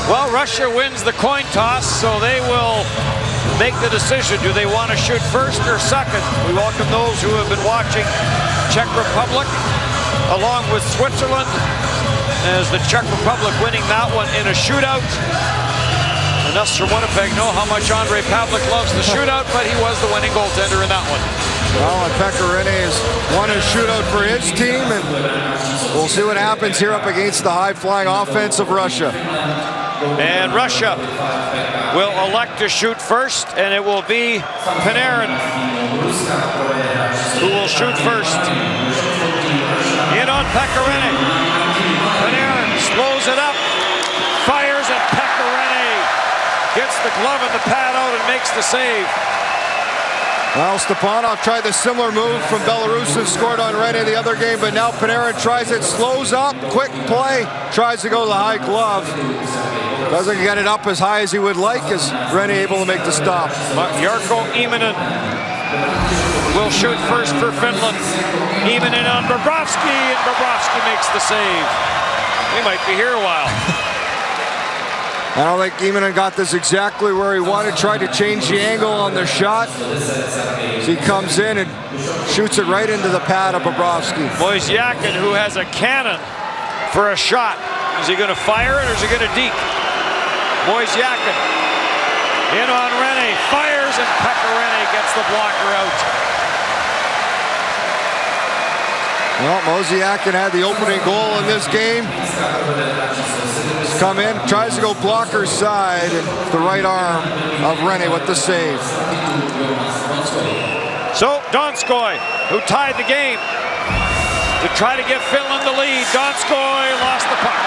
Well, Russia wins the coin toss, so they will make the decision. Do they want to shoot first or second? We welcome those who have been watching Czech Republic along with Switzerland, as the Czech Republic winning that one in a shootout. And us from Winnipeg know how much Andre Pavlik loves the shootout, but he was the winning goaltender in that one. Well, and Pecorine has won a shootout for his team, and we'll see what happens here up against the high-flying offense of Russia. And Russia will elect to shoot first, and it will be Panarin who will shoot first. In on Pecorine. Panarin slows it up, fires, and Pecorine gets the glove and the pad out and makes the save. Well, Stepanov tried the similar move from Belarus and scored on Rene the other game, but now Panarin tries it, slows up, quick play, tries to go to the high glove. Doesn't get it up as high as he would like, as Rene able to make the stop. Jarkko Immonen will shoot first for Finland. Immonen on Bobrovsky, and Bobrovsky makes the save. He might be here a while. I don't think Immonen got this exactly where he wanted. Tried to change the angle on the shot. So he comes in and shoots it right into the pad of Bobrovsky. Wozniakin, who has a cannon for a shot. Is he going to fire it or is he going to deke? Wozniakin in on Rene, fires, and Pecorine gets the blocker out. Well, Wozniakin had the opening goal in this game. come in, tries to go blocker side, and the right arm of Rene with the save. So Donskoy, who tied the game, to try to give Finland the lead. Donskoy lost the puck.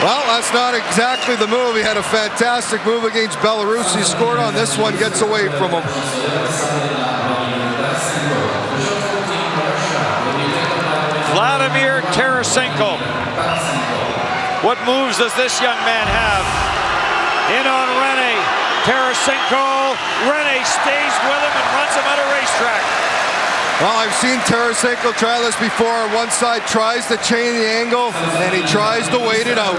Well, that's not exactly the move. He had a fantastic move against Belarus. He scored on this one, gets away from him. Vladimir Tarasenko. What moves does this young man have? In on Rene. Tarasenko. Rene stays with him and runs him at a racetrack. Well, I've seen Tarasenko try this before. On one side tries to chain the angle, and he tries to wait it out.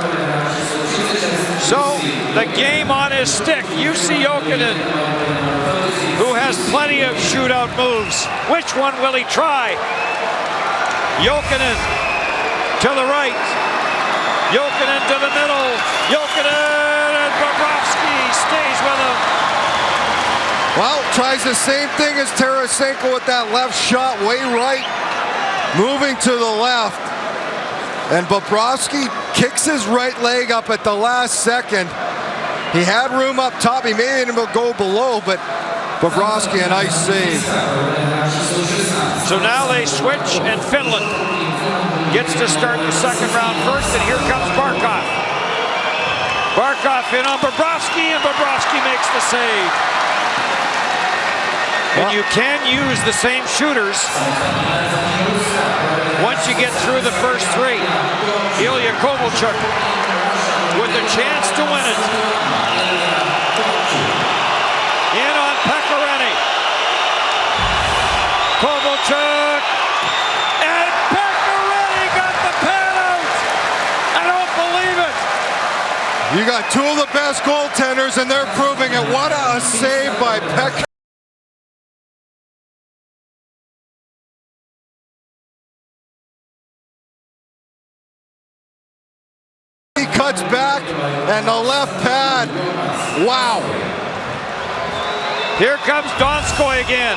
So, the game on his stick. Jussi Jokinen, who has plenty of shootout moves. Which one will he try? Jokinen to the right. Jokinen to the middle. Jokinen, and Bobrovsky stays with him. Well, tries the same thing as Tarasenko with that left shot, way right, moving to the left. And Bobrovsky kicks his right leg up at the last second. He had room up top. He may even go below, but Bobrovsky, a nice save. So now they switch, and Finland gets to start the second round first, and here comes Barkov. Barkov in on Bobrovsky, and Bobrovsky makes the save. And you can use the same shooters once you get through the first three. Ilya Kovalchuk with a chance to win it. In on Pecorine. Kovalchuk. And Pecorine got the pad out. I don't believe it. You got two of the best goaltenders, and they're proving it. What a save by Pecorine. Cuts back, and the left pad. Wow. Here comes Donskoy again.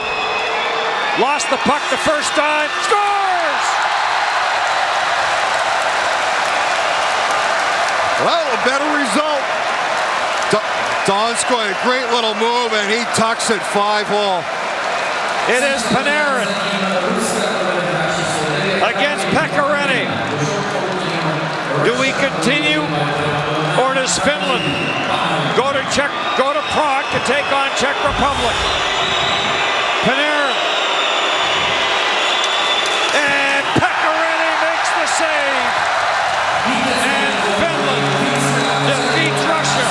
Lost the puck the first time. Scores! Well, a better result. Donskoy, a great little move, and he tucks it 5-hole. It is Panarin against Pecorine. Do we continue, or does Finland go to Prague to take on Czech Republic? Panarin. And Pecorine makes the save. And Finland defeats Russia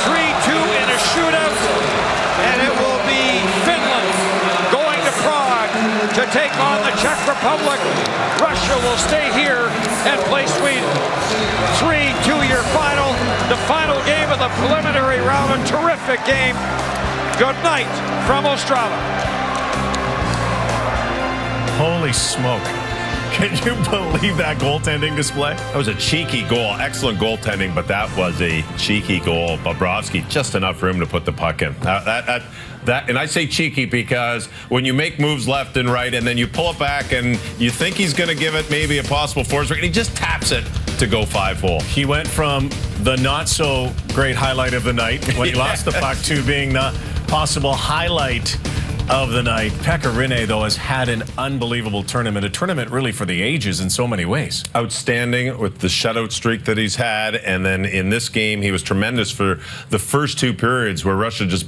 3-2 in a shootout. And it will be Finland going to Prague to take on the Czech Republic. Russia will stay here and play Sweden. 3-2 your final. The final game of the preliminary round. A terrific game. Good night from Ostrava. Holy smoke. Can you believe that goaltending display? That was a cheeky goal. Excellent goaltending, but that was a cheeky goal. Bobrovsky, just enough room to put the puck in. And I say cheeky because when you make moves left and right and then you pull it back and you think he's going to give it maybe a possible force, and he just taps it to go 5-hole. He went from the not so great highlight of the night when he lost the puck to being the possible highlight of the night. Pecorine, though, has had an unbelievable tournament, a tournament really for the ages in so many ways. Outstanding with the shutout streak that he's had, and then in this game he was tremendous for the first two periods where Russia just